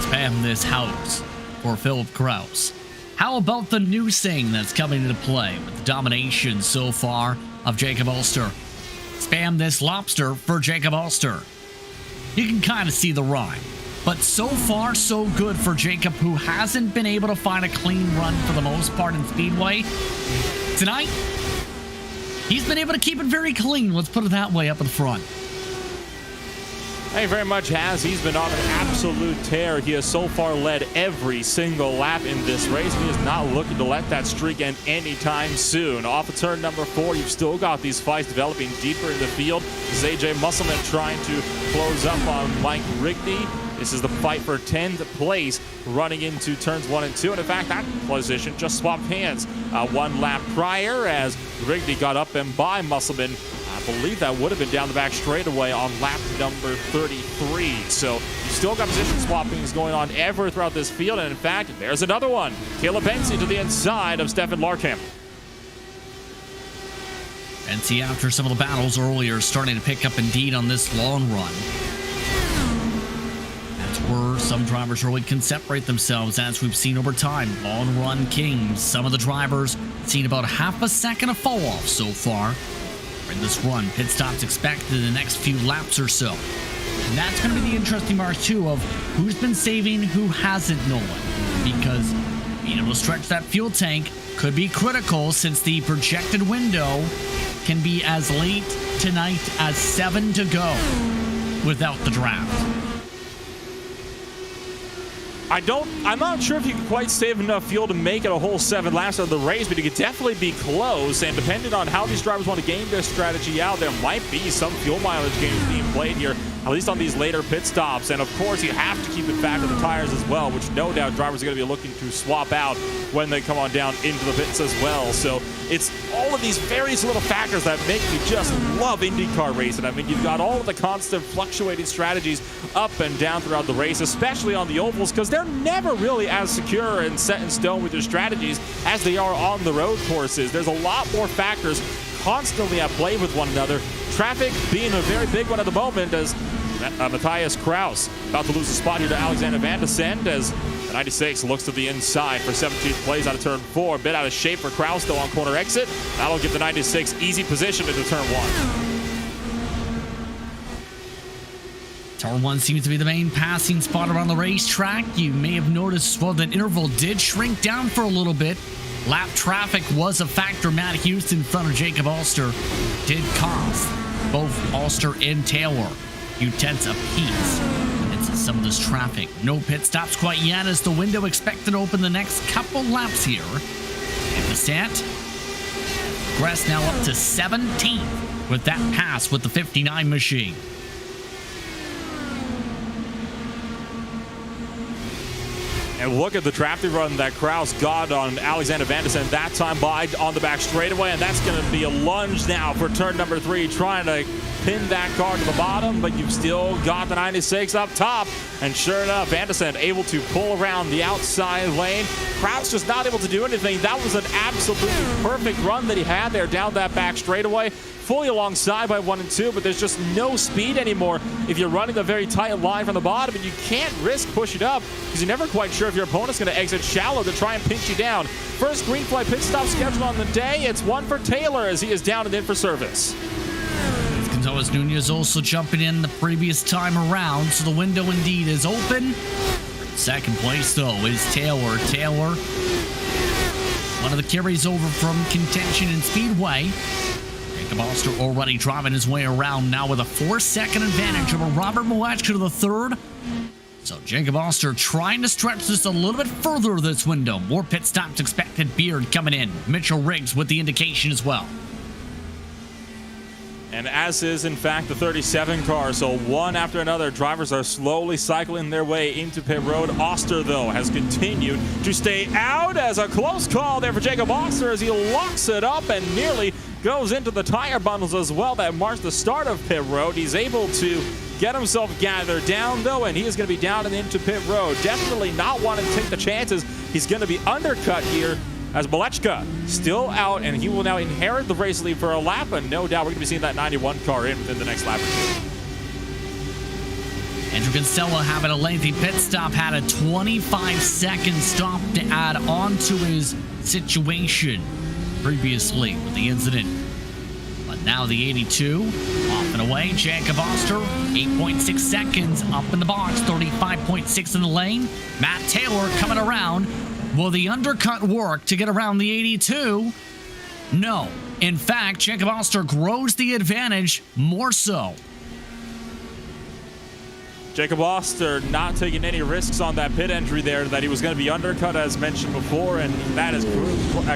Spam This House for Philip Kraus? How about the new thing that's coming into play with the domination so far of Jacob Ulster? Spam This Lobster for Jacob Ulster. You can kind of see the rhyme, but so far so good for Jacob, who hasn't been able to find a clean run for the most part in Speedway. Tonight, he's been able to keep it very clean, let's put it that way, up in front. Thank you very much, Has. He's been on an absolute tear. He has so far led every single lap in this race. He is not looking to let that streak end anytime soon. Off of turn number 4, you've still got these fights developing deeper in the field. This is AJ Musselman trying to close up on Mike Rigney. This is the fight for 10th place running into turns 1 and 2. And in fact, that position just swapped hands one lap prior as Rigney got up and by Musselman. I believe that would have been down the back straightaway on lap number 33. So you still got position swappings going on ever throughout this field. And in fact, there's another one. Caleb Benzie to the inside of Stefan Larkamp. Benzie, after some of the battles earlier, starting to pick up indeed on this long run. That's where some drivers really can separate themselves, as we've seen over time. Long run kings. Some of the drivers seen about half a second of fall off so far in this run. Pit stops expected in the next few laps or so. And that's going to be the interesting part too, of who's been saving, who hasn't, Nolan. Because being able to stretch that fuel tank could be critical, since the projected window can be as late tonight as 7 to go without the draft. I'm not sure if you can quite save enough fuel to make it a whole 7 laps of the race, but you could definitely be close. And depending on how these drivers want to game their strategy out, there might be some fuel mileage games being played here, at least on these later pit stops. And of course, you have to keep it back to the tires as well, which no doubt drivers are going to be looking to swap out when they come on down into the pits as well. So it's all of these various little factors that make me just love IndyCar racing. I mean, you've got all of the constant fluctuating strategies up and down throughout the race, especially on the ovals, because they're never really as secure and set in stone with your strategies as they are on the road courses. There's a lot more factors constantly at play with one another. Traffic being a very big one at the moment, as Matthias Kraus about to lose a spot here to Alexander Van de Sande, as the 96 looks to the inside for 17th place out of turn 4. A bit out of shape for Kraus though on corner exit. That'll give the 96 easy position into turn 1. Turn 1 seems to be the main passing spot around the racetrack. You may have noticed, well, that interval did shrink down for a little bit. Lap traffic was a factor. Matt Houston in front of Jacob Alster did cost both Alster and Taylor a few tenths apiece into some of this traffic. No pit stops quite yet, as the window expected to open the next couple laps here. And the stat progressed now up to 17th with that pass with the 59 machine. And look at the traffic run that Kraus got on Alexander Van der Sande that time by on the back straightaway, and that's going to be a lunge now for turn number 3, trying to pin that car to the bottom, but you've still got the 96 up top. And sure enough, Van der Sande able to pull around the outside lane. Kraus just not able to do anything. That was an absolutely perfect run that he had there down that back straightaway. Fully alongside by 1 and 2, but there's just no speed anymore if you're running the very tight line from the bottom, and you can't risk push it up because you're never quite sure if your opponent's going to exit shallow to try and pinch you down. First green flag pit stop scheduled on the day. It's one for Taylor as he is down and in for service. Gonzalez Nunez also jumping in the previous time around, so the window indeed is open. Second place, though, is Taylor. Taylor, one of the carries over from contention and Speedway. Jacob Alster already driving his way around now with a 4-second advantage over Robert Malechka to the third. So Jacob Alster trying to stretch this a little bit further this window. More pit stops expected. Beard coming in. Mitchell Riggs with the indication as well. And as is, in fact, the 37 car. So one after another, drivers are slowly cycling their way into pit road. Alster, though, has continued to stay out, as a close call there for Jacob Alster as he locks it up and nearly goes into the tire bundles as well. That marks the start of pit road. He's able to get himself gathered down, though, and he is going to be down and into pit road. Definitely not wanting to take the chances. He's going to be undercut here, as Malechka still out, and he will now inherit the race lead for a lap, and no doubt we're going to be seeing that 91 car in within the next lap or two. Andrew Kinsella having a lengthy pit stop, had a 25-second stop to add on to his situation previously with the incident. But now the 82 off and away. Jacob Alster, 8.6 seconds up in the box, 35.6 in the lane. Matt Taylor coming around. Will the undercut work to get around the 82? No. In fact, Jacob Alster grows the advantage more so. Jacob Alster not taking any risks on that pit entry there, that he was going to be undercut as mentioned before, and that has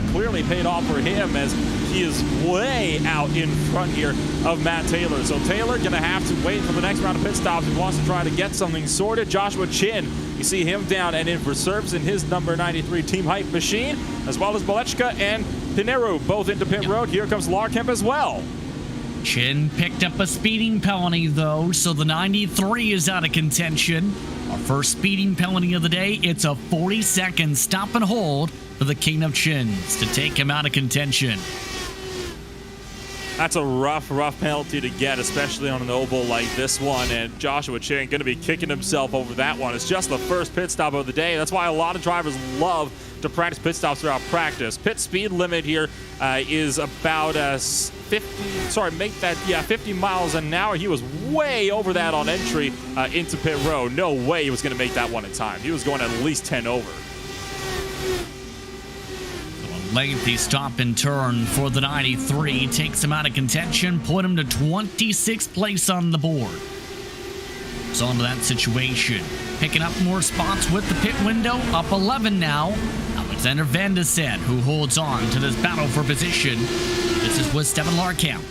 clearly paid off for him as he is way out in front here of Matt Taylor. So Taylor going to have to wait for the next round of pit stops if he wants to try to get something sorted. Joshua Chin, you see him down and in for serves in his number 93 Team Hype machine, as well as Malechka and Pinero both into pit road. Here comes Larkamp as well. Chin picked up a speeding penalty, though, so the 93 is out of contention. Our first speeding penalty of the day. It's a 40-second stop and hold for the King of Chins to take him out of contention. That's a rough penalty to get, especially on an oval like this one. And Joshua Chin going to be kicking himself over that one. It's just the first pit stop of the day. That's why a lot of drivers love to practice pit stops throughout practice. Pit speed limit here is about 50 miles an hour. He was way over that on entry into pit road. No way he was going to make that one in time. He was going at least 10 over. Lengthy stop and turn for the 93 takes him out of contention, put him to 26th place on the board. So on to that situation. Picking up more spots with the pit window, up 11 now. Alexander Van der Sande, who holds on to this battle for position. This is with Stefan Larkamp.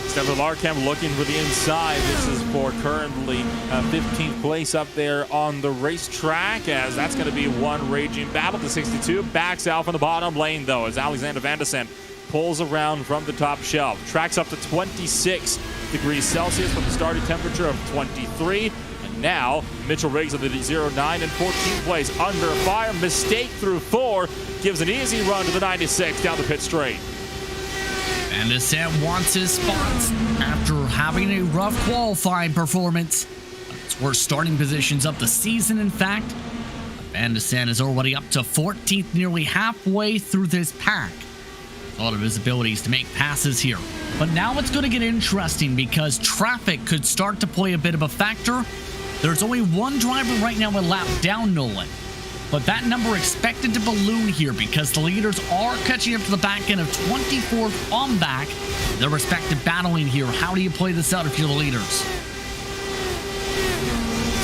Stefan Larkamp looking for the inside. This is for currently 15th place up there on the racetrack, as that's going to be one raging battle. The 62 backs out from the bottom lane, though, as Alexander Van der Sande pulls around from the top shelf. Tracks up to 26 degrees Celsius from the starting temperature of 23. And now Mitchell Riggs of the 09 and 14th place under fire. Mistake through 4 gives an easy run to the 96 down the pit straight. Van der Sande wants his spots after having a rough qualifying performance. It's worst starting positions of the season, in fact. Van der Sande is already up to 14th, nearly halfway through this pack. a lot of his abilities to make passes here. But now it's going to get interesting because traffic could start to play a bit of a factor. There's only one driver right now a lap down Nolan, but that number expected to balloon here because the leaders are catching up to the back end of 24th on back. Their respective battling here. How do you play this out if you're the leaders?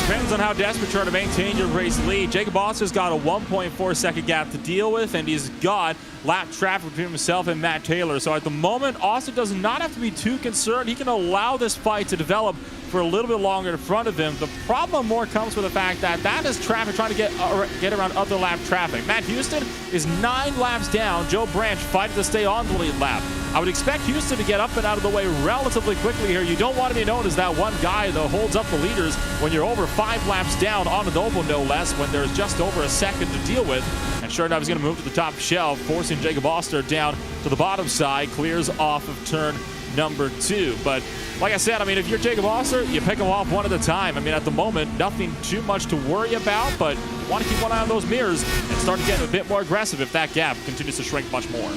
Depends on how desperate you are to maintain your race lead. Jacob Oster's got a 1.4 second gap to deal with, and he's got lap traffic between himself and Matt Taylor. So at the moment, Oster does not have to be too concerned. He can allow this fight to develop for a little bit longer in front of him. The problem more comes with the fact that that is traffic trying to get around other lap traffic. Matt Houston is 9 laps down. Joe Branch fighting to stay on the lead lap. I would expect Houston to get up and out of the way relatively quickly here. You don't want to be known as that one guy that holds up the leaders when you're over 5 laps down on an oval, no less, when there's just over a second to deal with. And sure enough, he's going to move to the top shelf, forcing Jacob Oster down to the bottom side, clears off of turn number 2. But like I said, I mean, if you're Jacob Oster, you pick him off one at a time. I mean, at the moment, nothing too much to worry about, but you want to keep one eye on those mirrors and start getting a bit more aggressive if that gap continues to shrink much more.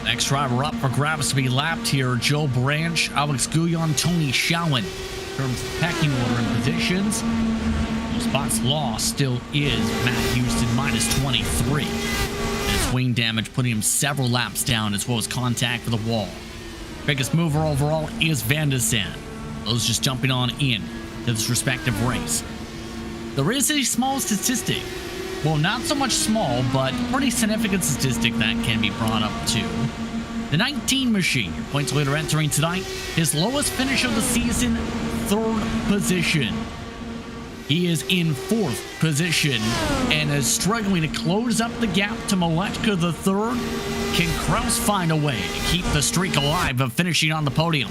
Next driver up for grabs to be lapped here, Joe Branch, Alex Guyon, Tony Shalin. In terms of pecking order and positions, the spots lost still is Matt Houston, minus 23. And swing damage putting him several laps down, as well as contact with the wall. Biggest mover overall is Van de Zandt. Those just jumping on in to this respective race. There is a small statistic. Well, not so much small, but pretty significant statistic that can be brought up too. The 19 machine, your points leader entering tonight, his lowest finish of the season, 3rd position. He is in 4th position and is struggling to close up the gap to Malechka the 3rd. Can Kraus find a way to keep the streak alive of finishing on the podium?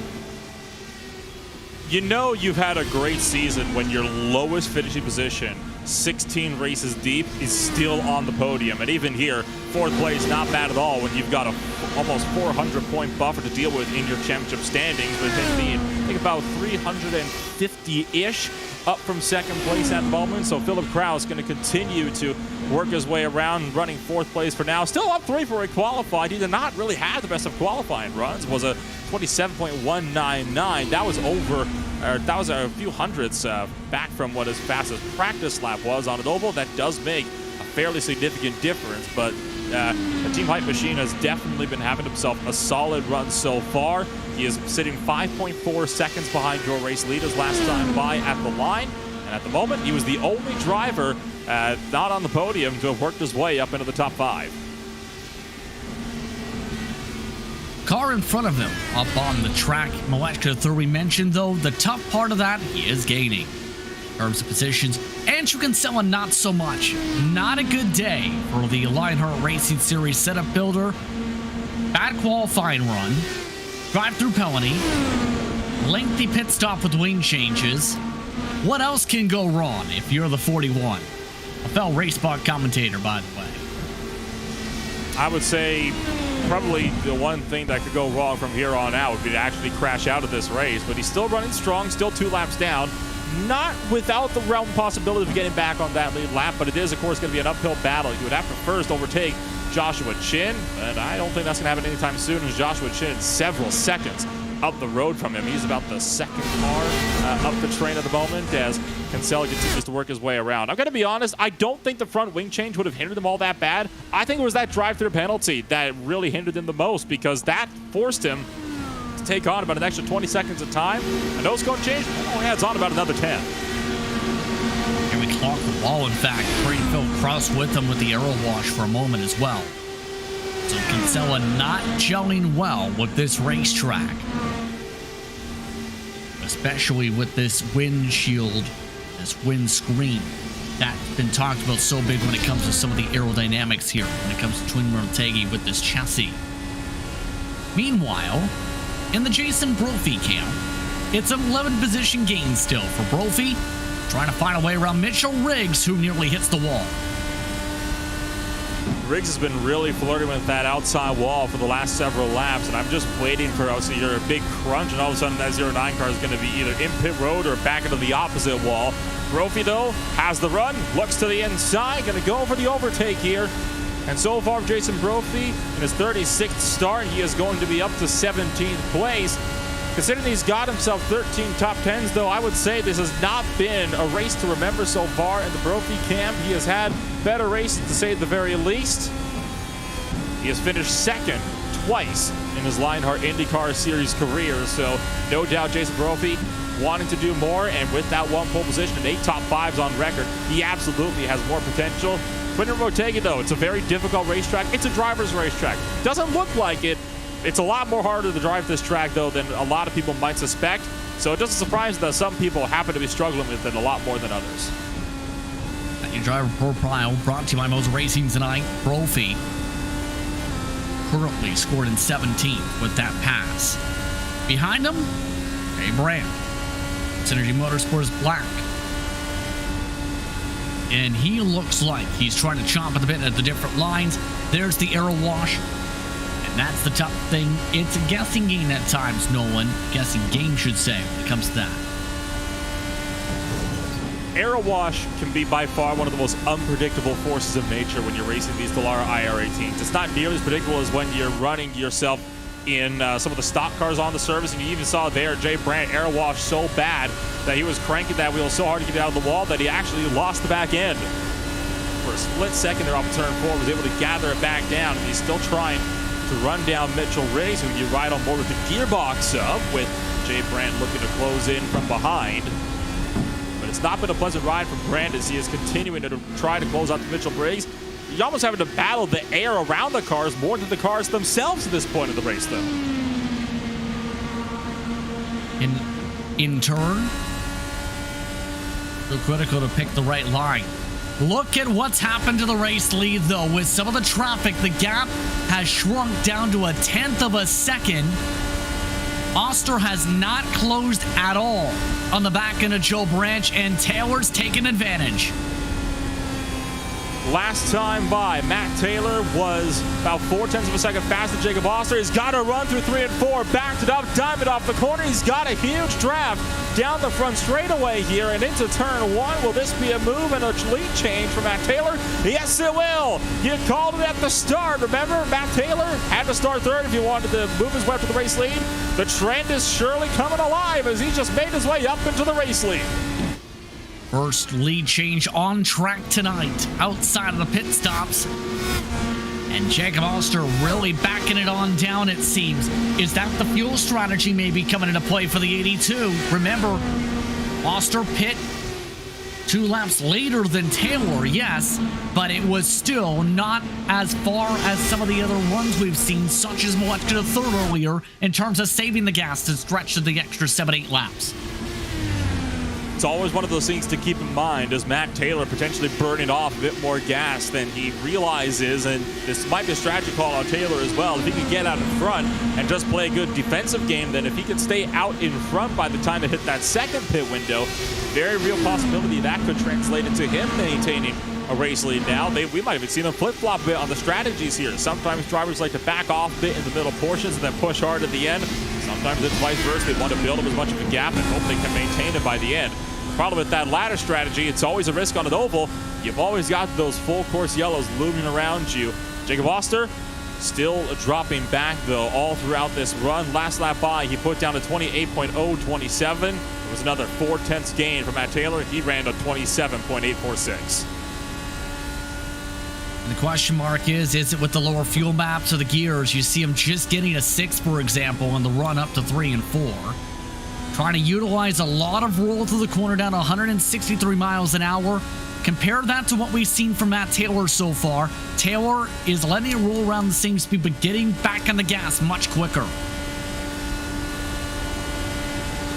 You know you've had a great season when your lowest finishing position, 16 races deep, is still on the podium. And even here, 4th place, not bad at all when you've got a almost 400-point buffer to deal with in your championship standings, with him being, I think, about 350-ish up from 2nd place at the moment. So Philip Kraus going to continue to work his way around, running 4th place for now. Still up 3 for a qualified. He did not really have the best of qualifying runs. It was a 27.199. That was that was a few hundredths back from what his fastest practice lap was on an oval. That does make a fairly significant difference, but the Team Hype machine has definitely been having himself a solid run so far. He is sitting 5.4 seconds behind your race leaders last time by at the line, and at the moment he was the only driver not on the podium to have worked his way up into the top 5. Car in front of him up on the track. Malechka 3rd we mentioned, though. The tough part of that, he is gaining. In terms of positions, Andrew Kinsella not so much. Not a good day for the Lionheart Racing Series setup builder. Bad qualifying run. Drive-through penalty. Lengthy pit stop with wing changes. What else can go wrong if you're the 41? A fellow RaceSpot commentator, by the way. I would say probably the one thing that could go wrong from here on out would be to actually crash out of this race, but he's still running strong, still 2 laps down. Not without the realm possibility of getting back on that lead lap, but it is, of course, going to be an uphill battle. You would have to first overtake Joshua Chin, and I don't think that's going to happen anytime soon, as Joshua Chin is several seconds up the road from him. He's about the 2nd car up the train at the moment as Kinsella continues to work his way around. I'm going to be honest, I don't think the front wing change would have hindered him all that bad. I think it was that drive-through penalty that really hindered him the most, because that forced him to take on about an extra 20 seconds of time. A nose cone change only adds on about another 10. Here we clock the wall, in fact. Bring Phil Kraus with him with the aero wash for a moment as well. So Kinsella not gelling well with this racetrack, especially with this windshield, this windscreen. That's been talked about so big when it comes to some of the aerodynamics here, when it comes to Twin Motegi with this chassis. Meanwhile, in the Jason Brophy camp, it's an 11 position gain still for Brophy, trying to find a way around Mitchell Riggs, who nearly hits the wall. Riggs has been really flirting with that outside wall for the last several laps, and I'm just waiting for either a big crunch, and all of a sudden that 09 car is going to be either in pit road or back into the opposite wall. Brophy, though, has the run, looks to the inside, going to go for the overtake here. And so far, Jason Brophy, in his 36th start, he is going to be up to 17th place. Considering he's got himself 13 top 10s, though, I would say this has not been a race to remember so far in the Brophy camp. He has had better races, to say the very least. He has finished second twice in his Lionheart IndyCar Series career, so no doubt Jason Brophy wanting to do more, and with that one pole position and 8 top 5s on record, he absolutely has more potential. Quentin Rotegi, though, it's a very difficult racetrack. It's a driver's racetrack. Doesn't look like it. It's a lot more harder to drive this track, though, than a lot of people might suspect. So it doesn't surprise that some people happen to be struggling with it a lot more than others. Your driver profile brought to you by Motor Racing tonight. Brophy currently scored in 17th with that pass. Behind him, Jay Brandt. Synergy Motorsports Black. And he looks like he's trying to chomp at the bit at the different lines. There's the aero wash. And that's the tough thing. It's a guessing game at times, Nolan. Guessing game, should say, when it comes to that. Aero wash can be by far one of the most unpredictable forces of nature when you're racing these Dallara IR18s. It's not nearly as predictable as when you're running yourself in some of the stock cars on the surface, and you even saw there Jay Brandt air wash so bad that he was cranking that wheel so hard to get it out of the wall that he actually lost the back end. For a split second there off turn 4, was able to gather it back down, and he's still trying to run down Mitchell Riggs, who you ride on board with the gearbox up, with Jay Brandt looking to close in from behind. But it's not been a pleasant ride for Brandt as he is continuing to try to close out to Mitchell Riggs. You're almost having to battle the air around the cars more than the cars themselves at this point of the race, though. In turn, so critical to pick the right line. Look at what's happened to the race lead, though. With some of the traffic, the gap has shrunk down to 1/10 of a second. Oster has not closed at all on the back end of Joe Branch, and Taylor's taken advantage. Last time by, Matt Taylor was about 0.4 of a second faster than Jacob Oster. He's got to run through 3 and 4, backed it up, diamond off the corner. He's got a huge draft down the front straightaway here and into turn 1. Will this be a move and a lead change for Matt Taylor? Yes, it will. You called it at the start. Remember, Matt Taylor had to start third if he wanted to move his way to the race lead. The trend is surely coming alive as he just made his way up into the race lead. First lead change on track tonight, outside of the pit stops. And Jacob Oster really backing it on down, it seems. Is that the fuel strategy maybe coming into play for the 82? Remember, Oster pit 2 laps later than Taylor, yes, but it was still not as far as some of the other runs we've seen, such as what to the third earlier, in terms of saving the gas to stretch to the extra 7-8 laps. It's always one of those things to keep in mind as Matt Taylor potentially burning off a bit more gas than he realizes, and this might be a strategy call on Taylor as well. If he can get out in front and just play a good defensive game, then if he can stay out in front by the time it hit that second pit window, very real possibility that could translate into him maintaining a race lead now. We might even see them flip-flop a bit on the strategies here. Sometimes drivers like to back off a bit in the middle portions and then push hard at the end. Sometimes it's vice versa. They want to build up as much of a gap and hope they can maintain it by the end. The problem with that latter strategy, it's always a risk on an oval. You've always got those full course yellows looming around you. Jacob Oster still dropping back, though, all throughout this run. Last lap by, he put down a 28.027. It was another 0.4 gain for Matt Taylor. He ran a 27.846. And the question mark is it with the lower fuel maps or the gears? You see him just getting a 6, for example, on the run up to 3 and 4. Trying to utilize a lot of roll through the corner down to 163 miles an hour. Compare that to what we've seen from Matt Taylor so far. Taylor is letting it roll around the same speed, but getting back on the gas much quicker.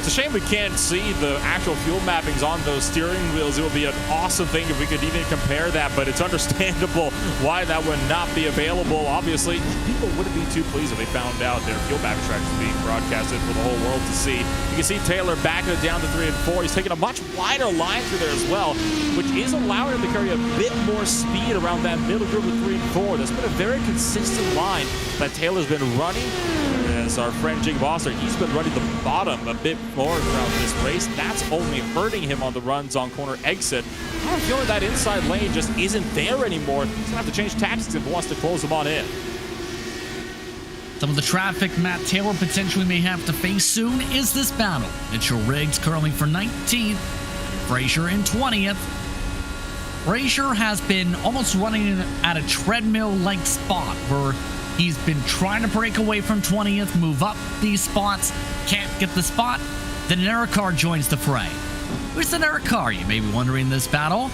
It's a shame we can't see the actual fuel mappings on those steering wheels. It would be an awesome thing if we could even compare that, but it's understandable why that would not be available. Obviously, people wouldn't be too pleased if they found out their fuel mapping strategy being broadcasted for the whole world to see. You can see Taylor backing it down to 3 and 4. He's taking a much wider line through there as well, which is allowing him to carry a bit more speed around that middle group of 3 and 4. That's been a very consistent line that Taylor's been running. As as our friend Jig Bosser, he's been running the bottom a bit more throughout this race. That's only hurting him on the runs on corner exit. I have a feeling that inside lane just isn't there anymore. He's going to have to change tactics if he wants to close them on in. Some of the traffic Matt Taylor potentially may have to face soon is this battle. Mitchell Riggs currently for 19th, Frazier in 20th. Frazier has been almost running at a treadmill-like spot where he's been trying to break away from 20th, move up these spots, can't get the spot. Then IndyCar joins the fray. Where's the IndyCar, you may be wondering in this battle?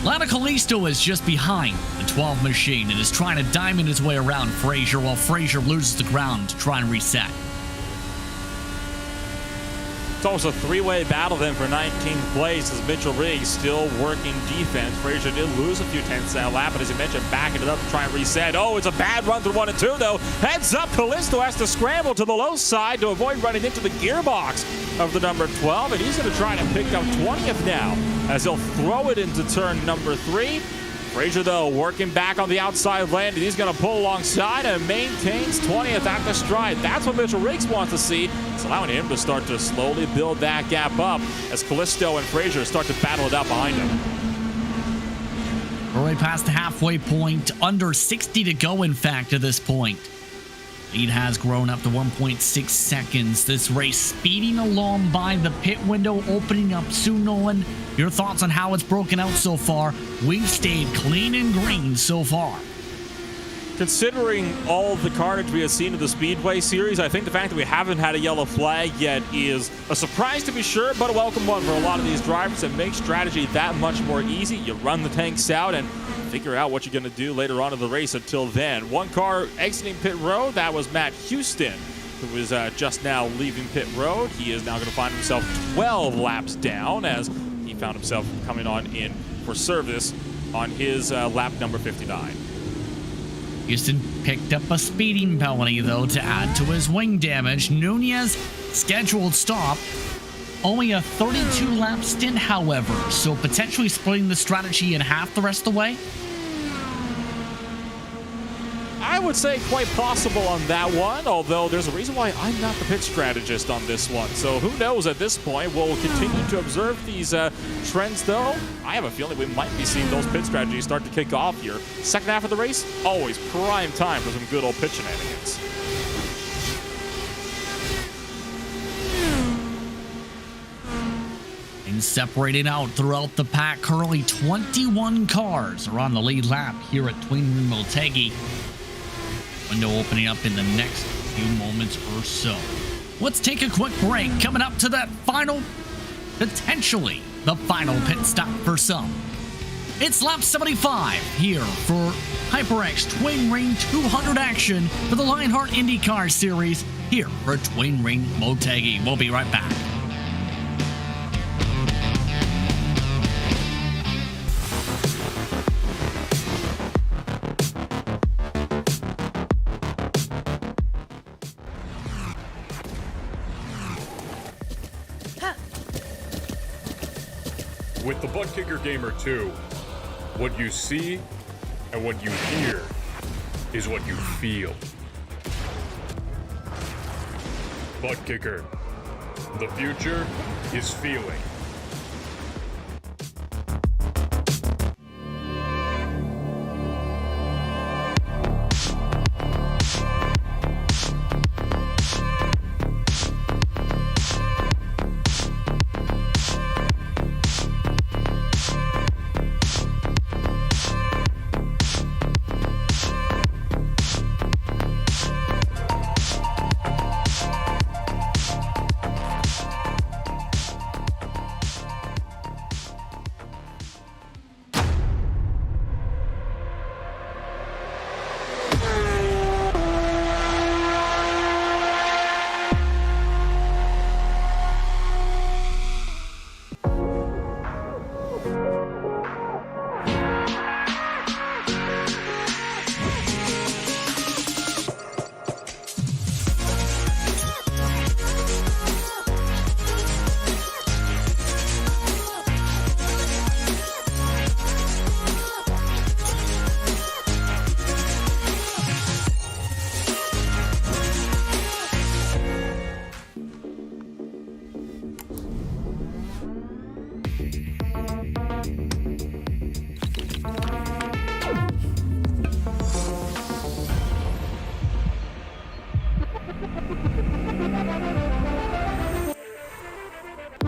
Lana Kalisto is just behind the 12 machine and is trying to diamond his way around Frazier while Frazier loses the ground to try and reset. It's almost a three-way battle then for 19th place as Mitchell Riggs still working defense. Frazier did lose a few tenths that lap, but as you mentioned, backing it up to try and reset. Oh, it's a bad run through 1 and 2, though. Heads up, Kalisto has to scramble to the low side to avoid running into the gearbox of the number 12, and he's going to try to pick up 20th now as he'll throw it into turn number 3. Frazier, though, working back on the outside lane, and he's going to pull alongside and maintains 20th at the stride. That's what Mitchell Riggs wants to see. It's allowing him to start to slowly build that gap up as Kalisto and Frazier start to battle it out behind him. We're way past the halfway point, under 60 to go, in fact, at this point. Lead has grown up to 1.6 seconds. This race speeding along by the pit window, opening up soon. Nolan, your thoughts on how it's broken out so far? We've stayed clean and green so far. Considering all the carnage we have seen in the Speedway series, I think the fact that we haven't had a yellow flag yet is a surprise to be sure, but a welcome one for a lot of these drivers and makes strategy that much more easy. You run the tanks out and figure out what you're going to do later on in the race. Until then, one car exiting pit road, that was Matt Houston, who is just now leaving pit road. He is now going to find himself 12 laps down as he found himself coming on in for service on his lap number 59. Houston picked up a speeding penalty, though, to add to his wing damage. Nunez scheduled stop. Only a 32-lap stint, however, so potentially splitting the strategy in half the rest of the way. I would say quite possible on that one, although there's a reason why I'm not the pit strategist on this one. So who knows at this point. We'll continue to observe these trends, though. I have a feeling we might be seeing those pit strategies start to kick off here. Second half of the race, always prime time for some good old pit shenanigans. And separating out throughout the pack, currently 21 cars are on the lead lap here at Twin Ring Motegi. Window opening up in the next few moments or so. Let's take a quick break. Coming up to that final, potentially the final pit stop for some. It's lap 75 here for HyperX Twin Ring 200 action for the Lionheart IndyCar Series here for Twin Ring Motegi. We'll be right back. With the Butt Kicker Gamer 2, what you see and what you hear is what you feel. Butt Kicker. The future is feeling.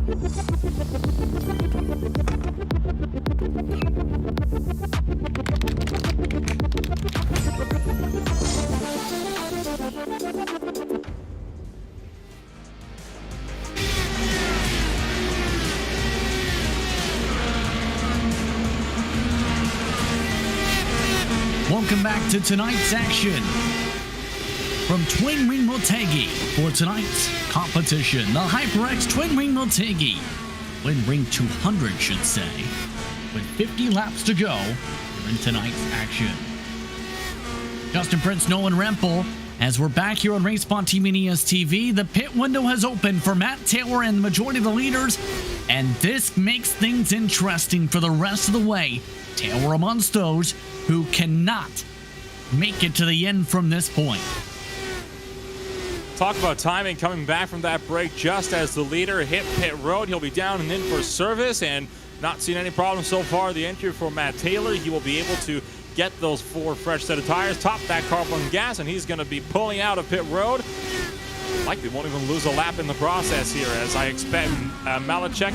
Welcome back to tonight's action from Twin Ring Motegi for tonight's competition. The HyperX Twin Ring Motegi, Twin Ring 200 should say, with 50 laps to go here in tonight's action. Justin Prince, Nolan Rempel, as we're back here on RaceSpotTV and ESTV, the pit window has opened for Matt Taylor and the majority of the leaders, and this makes things interesting for the rest of the way. Taylor amongst those who cannot make it to the end from this point. Talk about timing, coming back from that break just as the leader hit pit road. He'll be down and in for service, and not seeing any problems so far. The entry for Matt Taylor, he will be able to get those 4 fresh set of tires, top that car on gas, and he's going to be pulling out of pit road. Likely won't even lose a lap in the process here, as I expect Malechka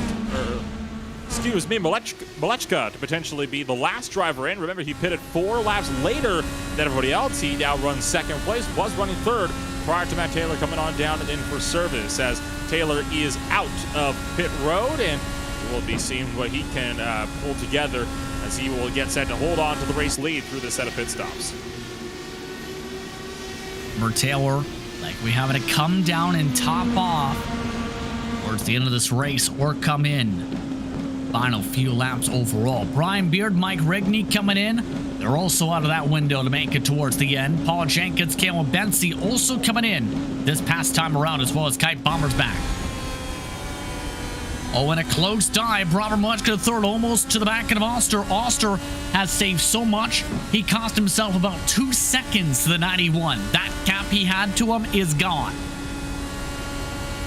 to potentially be the last driver in. Remember, he pitted 4 laps later than everybody else. He now runs second place, was running third prior to Matt Taylor coming on down and in for service, as Taylor is out of pit road, and we'll be seeing what he can pull together as he will get set to hold on to the race lead through this set of pit stops. For Taylor, like we have it come down and top off towards the end of this race or come in. Final few laps overall. Brian Beard, Mike Rigney coming in. They're also out of that window to make it towards the end. Paul Jenkins, Caleb Bensey also coming in this past time around, as well as Kite Bomber's back. Oh, and a close dive. Robert Malechka third, almost to the back end of Oster. Oster has saved so much, he cost himself about 2 seconds to the 91. That gap he had to him is gone.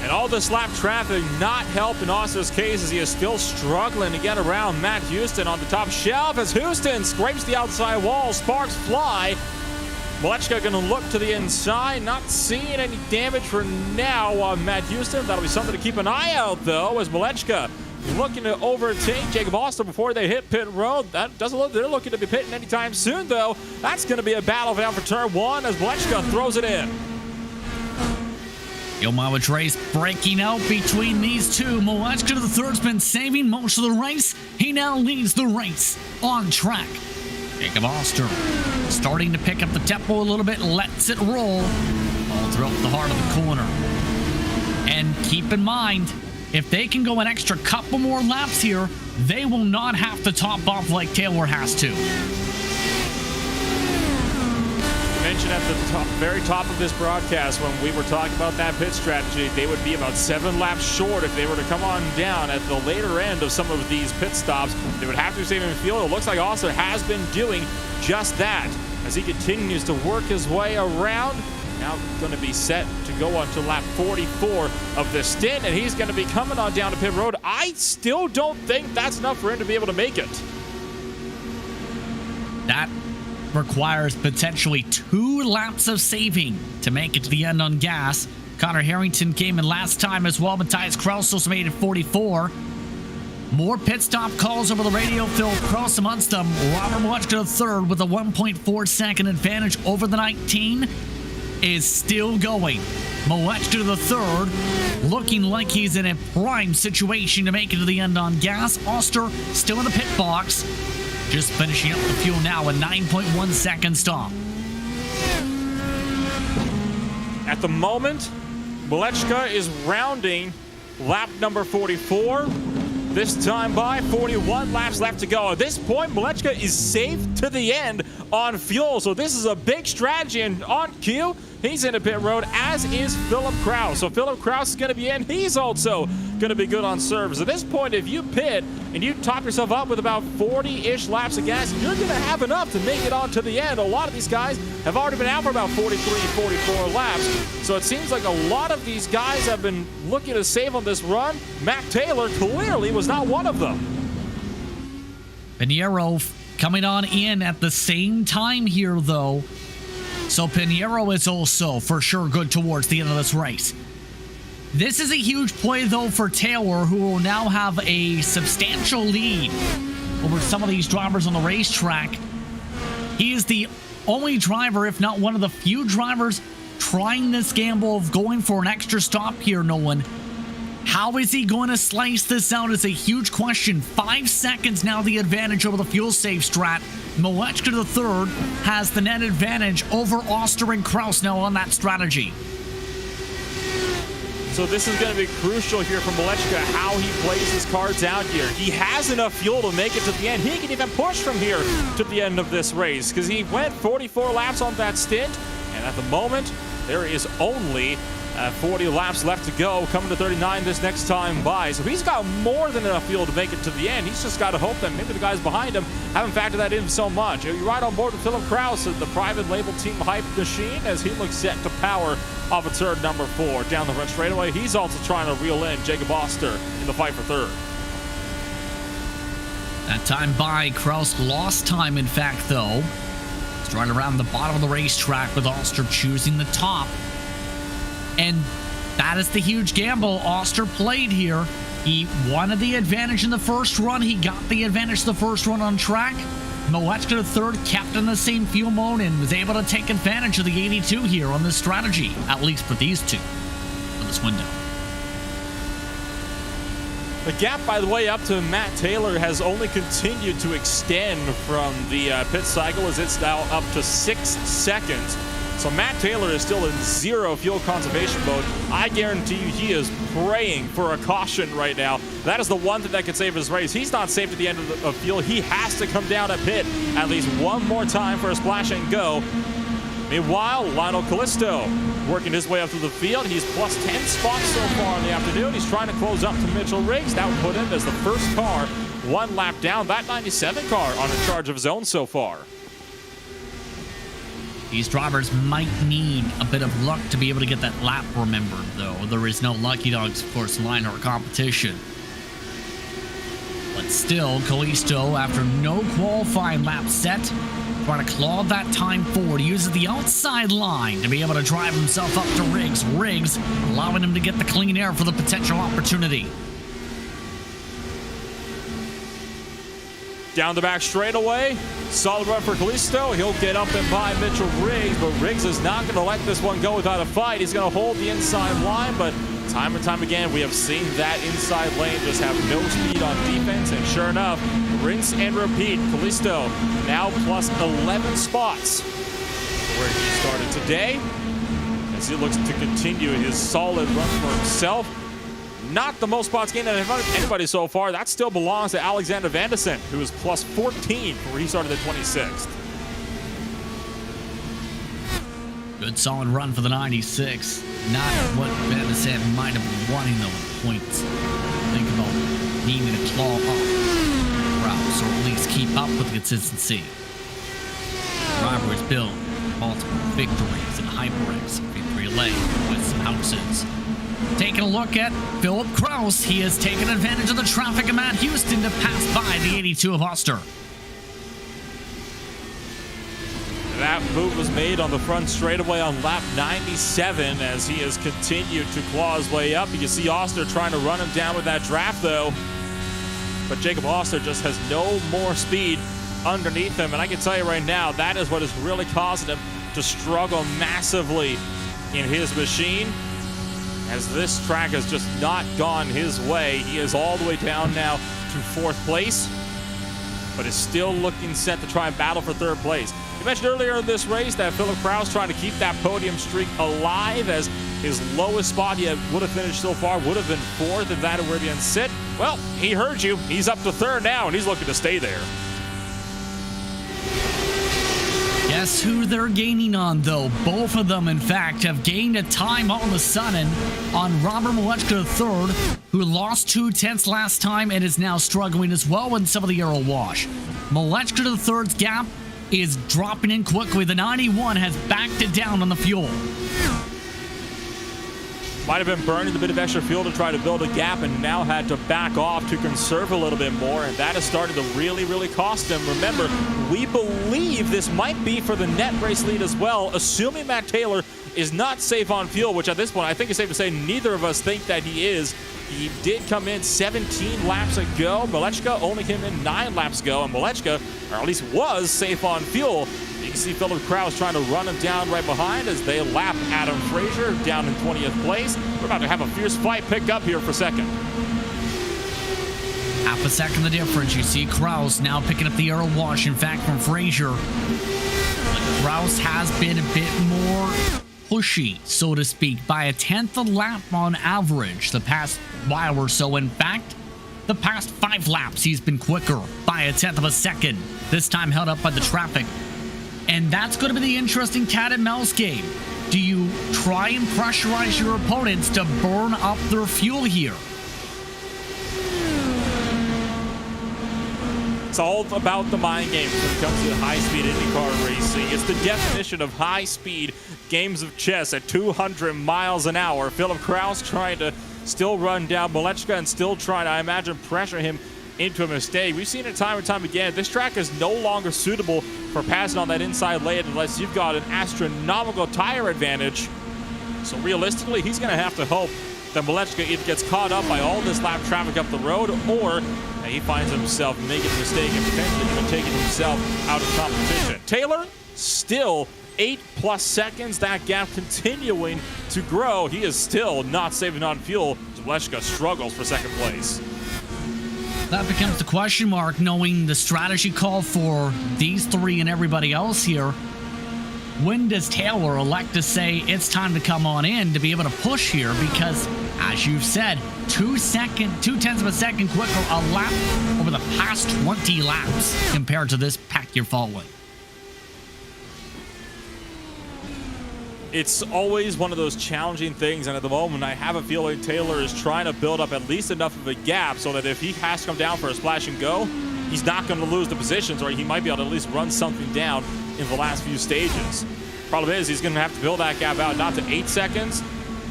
And all this lap traffic not helped in Oster's case, as he is still struggling to get around Matt Houston on the top shelf, as Houston scrapes the outside wall, sparks fly. Malechka going to look to the inside, not seeing any damage for now on Matt Houston. That'll be something to keep an eye out, though, as Malechka looking to overtake Jacob Oster before they hit pit road. That doesn't look, they're looking to be pitting anytime soon, though. That's going to be a battle down for turn 1 as Malechka throws it in. Ilmowich race breaking out between these two. Malechka to the third's been saving most of the race. He now leads the race on track. Jacob Oster starting to pick up the tempo a little bit, lets it roll all throughout the heart of the corner. And keep in mind, if they can go an extra couple more laps here, they will not have to top off like Taylor has to. Mentioned at the very top of this broadcast when we were talking about that pit strategy, they would be about 7 laps short if they were to come on down at the later end of some of these pit stops. They would have to be saving fuel. It looks like Oster has been doing just that as he continues to work his way around. Now going to be set to go on to lap 44 of the stint, and he's going to be coming on down to pit road. I still don't think that's enough for him to be able to make it. That requires potentially 2 laps of saving to make it to the end on gas. Connor Harrington came in last time as well. Matthias Kraus also made it 44. More pit stop calls over the radio. Phil Kraus amongst them. Robert Malechka third with a 1.4 second advantage over the 19 is still going. Malechka to the third, looking like he's in a prime situation to make it to the end on gas. Oster still in the pit box. Just finishing up the fuel now, a 9.1 second stop. At the moment, Malechka is rounding lap number 44. This time by 41 laps left to go. At this point, Malechka is safe to the end on fuel. So this is a big strategy, and on cue, he's into pit road, as is Philip Kraus. So Philip Kraus is going to be in. He's also going to be good on serves. At this point, if you pit and you top yourself up with about 40-ish laps of gas, you're going to have enough to make it on to the end. A lot of these guys have already been out for about 43, 44 laps. So it seems like a lot of these guys have been looking to save on this run. Matt Taylor clearly was not one of them. Pinheiro coming on in at the same time here, though. So Pinheiro is also for sure good towards the end of this race. This is a huge play, though, for Taylor, who will now have a substantial lead over some of these drivers on the racetrack. He is the only driver, if not one of the few drivers, trying this gamble of going for an extra stop here, Nolan. How is he going to slice this out is a huge question. 5 seconds now the advantage over the fuel safe strat. Malechka III has the net advantage over Oster and Kraus now on that strategy. So this is going to be crucial here for Malechka, how he plays his cards out here. He has enough fuel to make it to the end. He can even push from here to the end of this race because he went 44 laps on that stint. And at the moment, there is only 40 laps left to go, coming to 39 this next time by. So he's got more than enough fuel to make it to the end. He's just got to hope that maybe the guys behind him haven't factored that in so much. You're right on board with Philip Kraus, the private label team Hype Machine, as he looks set to power off of turn number 4 down the front straightaway. He's also trying to reel in Jacob Oster in the fight for third. That time by, Kraus lost time, in fact, though. It's right around the bottom of the racetrack with Oster choosing the top. And that is the huge gamble Oster played here. He wanted the advantage in the first run. He got the advantage the first run on track. Malechka III kept in the same fuel mode and was able to take advantage of the 82 here on this strategy, at least for these two, for this window. The gap, by the way, up to Matt Taylor has only continued to extend from the pit cycle as it's now up to 6 seconds. So Matt Taylor is still in zero fuel conservation mode. I guarantee you he is praying for a caution right now. That is the one thing that could save his race. He's not safe at the end of fuel. He has to come down a pit at least one more time for a splash and go. Meanwhile, Lionel Callisto working his way up through the field. He's plus 10 spots so far in the afternoon. He's trying to close up to Mitchell Riggs. That would put him as the first car one lap down. That 97 car on a charge of his own so far. These drivers might need a bit of luck to be able to get that lap remembered, though. There is no Lucky Dogs, of course, Lionheart competition. But still, Callisto, after no qualifying lap set, trying to claw that time forward, uses the outside line to be able to drive himself up to Riggs. Riggs allowing him to get the clean air for the potential opportunity. Down the back straightaway, solid run for Callisto. He'll get up and by Mitchell Riggs, but Riggs is not going to let this one go without a fight. He's going to hold the inside line, but time and time again, we have seen that inside lane just have no speed on defense, and sure enough, rinse and repeat. Callisto now plus 11 spots where he started today, as he looks to continue his solid run for himself. Not the most spots gained out of anybody so far. That still belongs to Alexander Vandesen, who is plus 14 where he started at 26th. Good solid run for the 96. Not what Vandesen might have been wanting, though, at points. Think about needing to claw up routes, or at least keep up with consistency. Driver is built multiple victories in HyperX victory lane with some houses. Taking a look at Philip Kraus, he has taken advantage of the traffic of Matt Houston to pass by the 82 of Oster. That move was made on the front straightaway on lap 97 as he has continued to claw his way up. You can see Oster trying to run him down with that draft, though. But Jacob Oster just has no more speed underneath him. And I can tell you right now, that is what is really causing him to struggle massively in his machine, as this track has just not gone his way. He is all the way down now to 4th place, but is still looking set to try and battle for 3rd place. You mentioned earlier in this race that Philip Kraus trying to keep that podium streak alive, as his lowest spot he would have finished so far would have been 4th if that were to sit. Well, he heard you. He's up to 3rd now, and he's looking to stay there. Guess who they're gaining on, though? Both of them, in fact, have gained a time all of a sudden on Robert Malechka III, who lost 2/10 last time and is now struggling as well in some of the aero wash. Malechka III's gap is dropping in quickly. The 91 has backed it down on the fuel. Might have been burning a bit of extra fuel to try to build a gap and now had to back off to conserve a little bit more, and that has started to really, really cost him. Remember, we believe this might be for the net race lead as well, assuming Matt Taylor is not safe on fuel, which at this point I think it's safe to say neither of us think that he is. He did come in 17 laps ago. Malechka only came in 9 laps ago, and Malechka, or at least was, safe on fuel. You can see Philip Kraus trying to run him down right behind as they lap Adam Frazier down in 20th place. We're about to have a fierce fight pick up here for second. Half a second the difference. You see Kraus now picking up the aero wash, in fact, from Frazier. But Kraus has been a bit more pushy, so to speak, by a tenth a lap on average the past while or so. In fact, the past 5 laps he's been quicker by a tenth of a second, this time held up by the traffic. And that's going to be the interesting cat and mouse game. Do you try and pressurize your opponents to burn up their fuel here? It's all about the mind games when it comes to high-speed IndyCar racing. It's the definition of high-speed games of chess at 200 miles an hour. Philip Kraus trying to still run down Malechka and still trying to, I imagine, pressure him into a mistake. We've seen it time and time again. This track is no longer suitable for passing on that inside lane unless you've got an astronomical tire advantage. So realistically, he's going to have to hope that Malechka either gets caught up by all this lap traffic up the road, or he finds himself making a mistake and potentially even taking himself out of competition. Taylor, still 8+ seconds. That gap continuing to grow. He is still not saving on fuel. Malechka struggles for second place. That becomes the question mark, knowing the strategy call for these three and everybody else here. When does Taylor elect to say it's time to come on in to be able to push here? Because, as you've said, 2/10 of a second quicker a lap over the past 20 laps compared to this pack you're following. It's always one of those challenging things, and at the moment I have a feeling Taylor is trying to build up at least enough of a gap so that if he has to come down for a splash and go, he's not going to lose the positions, or he might be able to at least run something down in the last few stages. Problem is, he's going to have to build that gap out not to 8 seconds,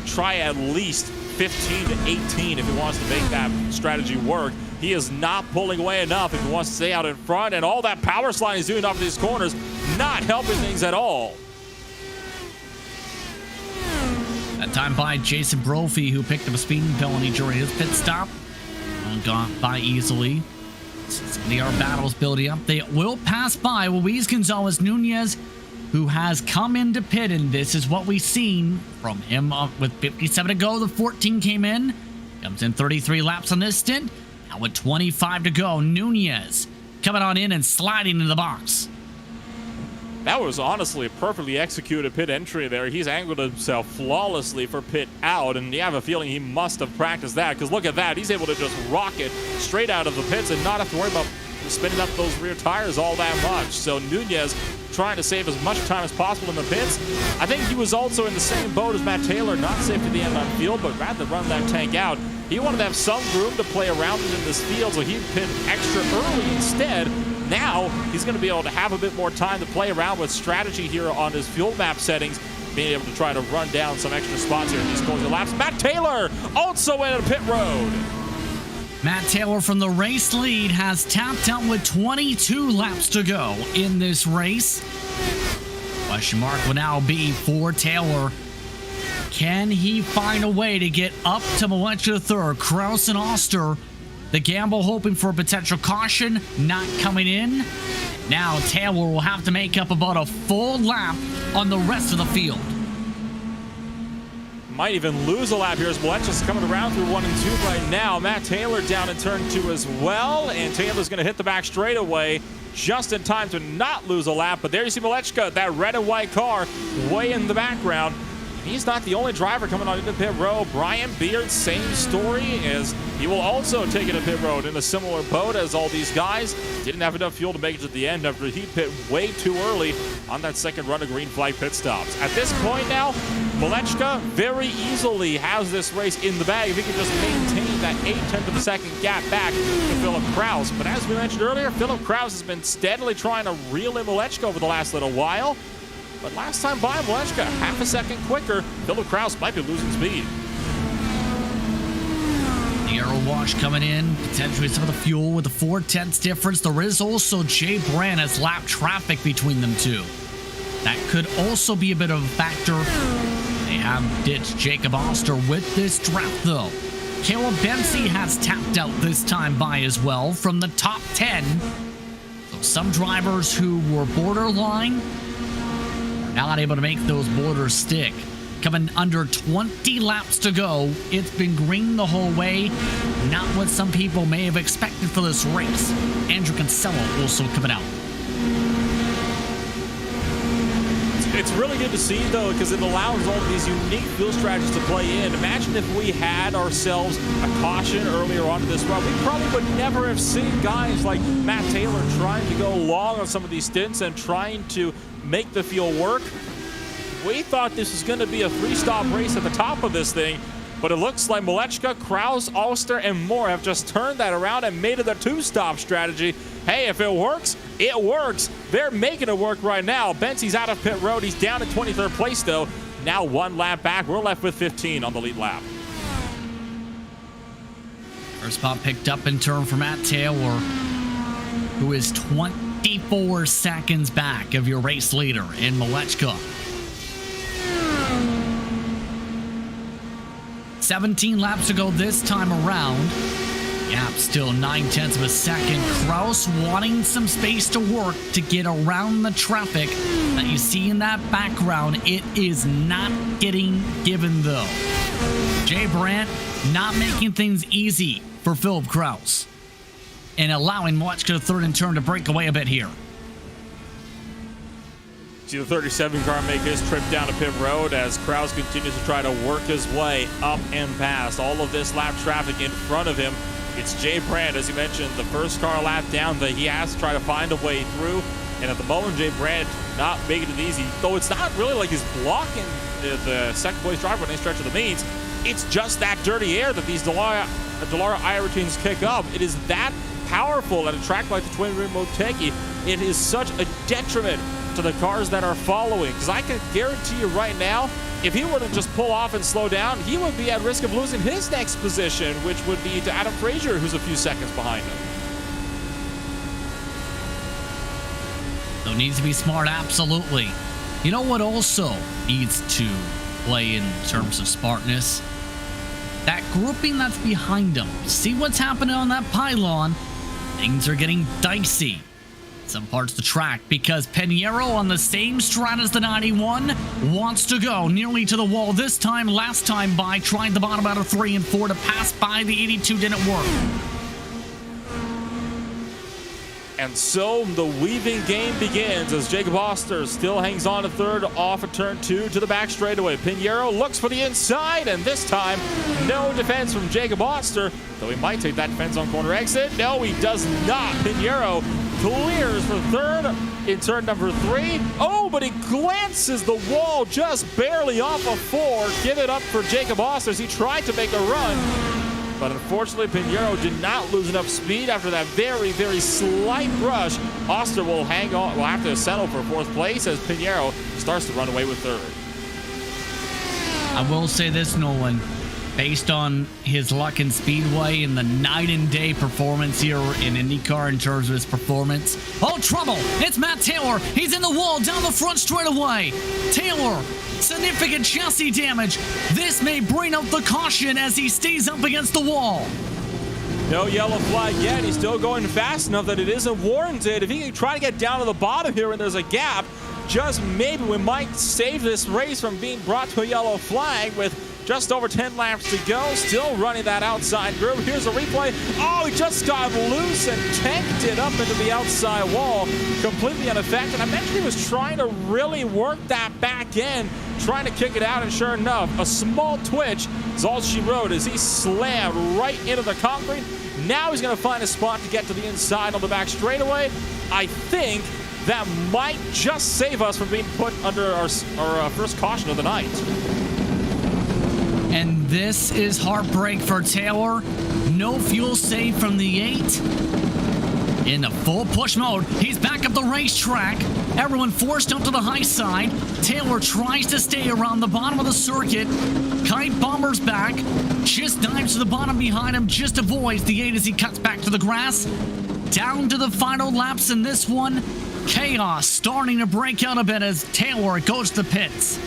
try at least 15 to 18 if he wants to make that strategy work. He is not pulling away enough if he wants to stay out in front, and all that power slide he's doing off these corners not helping things at all. That time by Jason Brophy, who picked up a speeding penalty during his pit stop. Got by easily. The our battles building up. They will pass by Luis Gonzalez Nunez, who has come into pit, and this is what we've seen from him with 57 to go. The 14 came in. Comes in 33 laps on this stint. Now with 25 to go, Nunez coming on in and sliding into the box. That was honestly a perfectly executed pit entry there. He's angled himself flawlessly for pit out, and you have a feeling he must have practiced that, because look at that. He's able to just rocket straight out of the pits and not have to worry about spinning up those rear tires all that much. So Nunez trying to save as much time as possible in the pits. I think he was also in the same boat as Matt Taylor, not safe to the end on field, but rather than run that tank out, he wanted to have some room to play around in this field, so he pit extra early instead. Now he's going to be able to have a bit more time to play around with strategy here on his fuel map settings, being able to try to run down some extra spots here in these closing laps. Matt Taylor also in a pit road. Matt Taylor from the race lead has tapped out with 22 laps to go in this race. Question mark will now be for Taylor. Can he find a way to get up to Malechka third? Kraus and Oster, the gamble hoping for a potential caution, not coming in. Now Taylor will have to make up about a full lap on the rest of the field. Might even lose a lap here as Malechka's coming around through 1 and 2 right now. Matt Taylor down in turn 2 as well, and Taylor's going to hit the back straightaway just in time to not lose a lap. But there you see Malechka, that red and white car way in the background. He's not the only driver coming on into pit road. Brian Beard, same story, as he will also take it to pit road in a similar boat as all these guys. Didn't have enough fuel to make it to the end after he pit way too early on that second run of green flag pit stops. At this point now, Malechka very easily has this race in the bag if he can just maintain that 8/10 of a second gap back to Philip Kraus. But as we mentioned earlier, Philip Kraus has been steadily trying to reel in Malechka over the last little while. But last time by, Malechka half a second quicker. Philip Kraus might be losing speed. Josh coming in, potentially some of the fuel with the 4/10 difference. There is also Jay Brand as lap traffic between them two. That could also be a bit of a factor. They have ditched Jacob Oster with this draft, though. Caleb Benzie has tapped out this time by as well from the top 10. So some drivers who were borderline are not able to make those borders stick. Coming under 20 laps to go. It's been green the whole way. Not what some people may have expected for this race. Andrew Kinsella also coming out. It's really good to see, though, because it allows all of these unique field strategies to play in. Imagine if we had ourselves a caution earlier on in this run. We probably would never have seen guys like Matt Taylor trying to go long on some of these stints and trying to make the field work. We thought this was going to be a three-stop race at the top of this thing, but it looks like Malechka, Kraus, Oster, and more have just turned that around and made it a two-stop strategy. Hey, if it works, it works. They're making it work right now. Benzie's out of pit road. He's down in 23rd place, though. Now one lap back. We're left with 15 on the lead lap. First spot picked up in turn for Matt Taylor, who is 24 seconds back of your race leader in Malechka. 17 laps to go this time around. Gap still 9/10 of a second. Kraus wanting some space to work to get around the traffic that you see in that background. It is not getting given, though. Jay Brandt not making things easy for Philip Kraus and allowing Malechka third and turn to break away a bit here. See the 37 car make his trip down to pit road as Kraus continues to try to work his way up and past all of this lap traffic in front of him. It's Jay Brandt, as you mentioned, the first car lap down that he has to try to find a way through. And at the moment, Jay Brandt not making it easy, though it's not really like he's blocking the second place driver on any stretch of the means. It's just that dirty air that these Dallara iRoutines kick up. It is that powerful at a track like the Twin Rim Motegi. It is such a detriment to the cars that are following, because I can guarantee you right now, if he were to just pull off and slow down, he would be at risk of losing his next position, which would be to Adam Frazier, who's a few seconds behind him. So needs to be smart, absolutely. You know what also needs to play in terms of smartness? That grouping that's behind him. See what's happening on that pylon? Things are getting dicey. Some parts of the track, because Pinheiro on the same strat as the 91 wants to go nearly to the wall this time. Last time by, tried the bottom out of 3 and 4 to pass by. The 82 didn't work. And so the weaving game begins as Jacob Oster still hangs on to third off of turn 2 to the back straightaway. Pinheiro looks for the inside, and this time no defense from Jacob Oster, though he might take that defense on corner exit. No, he does not. Pinheiro clears for third in turn number 3. Oh, but he glances the wall just barely off of 4. Give it up for Jacob Oster as he tried to make a run. But unfortunately, Pinheiro did not lose enough speed after that very, very slight brush. Oster will hang on, will have to settle for 4th place as Pinheiro starts to run away with 3rd. I will say this, Nolan. Based on his luck in Speedway and the night and day performance here in IndyCar in terms of his performance. Oh, trouble! It's Matt Taylor. He's in the wall down the front straightaway. Taylor, significant chassis damage. This may bring up the caution as he stays up against the wall. No yellow flag yet. He's still going fast enough that it isn't warranted. If he can try to get down to the bottom here and there's a gap, just maybe we might save this race from being brought to a yellow flag with just over 10 laps to go, still running that outside group. Here's a replay. Oh, he just got loose and tanked it up into the outside wall, completely unaffected. I mentioned he was trying to really work that back end, trying to kick it out, and sure enough, a small twitch is all she wrote as he slammed right into the concrete. Now he's going to find a spot to get to the inside on the back straightaway. I think that might just save us from being put under our first caution of the night. And this is heartbreak for Taylor. No fuel saved from the 8. In the full push mode, he's back up the racetrack. Everyone forced up to the high side. Taylor tries to stay around the bottom of the circuit. Kite bombers back. Just dives to the bottom behind him. Just avoids the 8 as he cuts back to the grass. Down to the final laps in this one. Chaos starting to break out a bit as Taylor goes to the pits.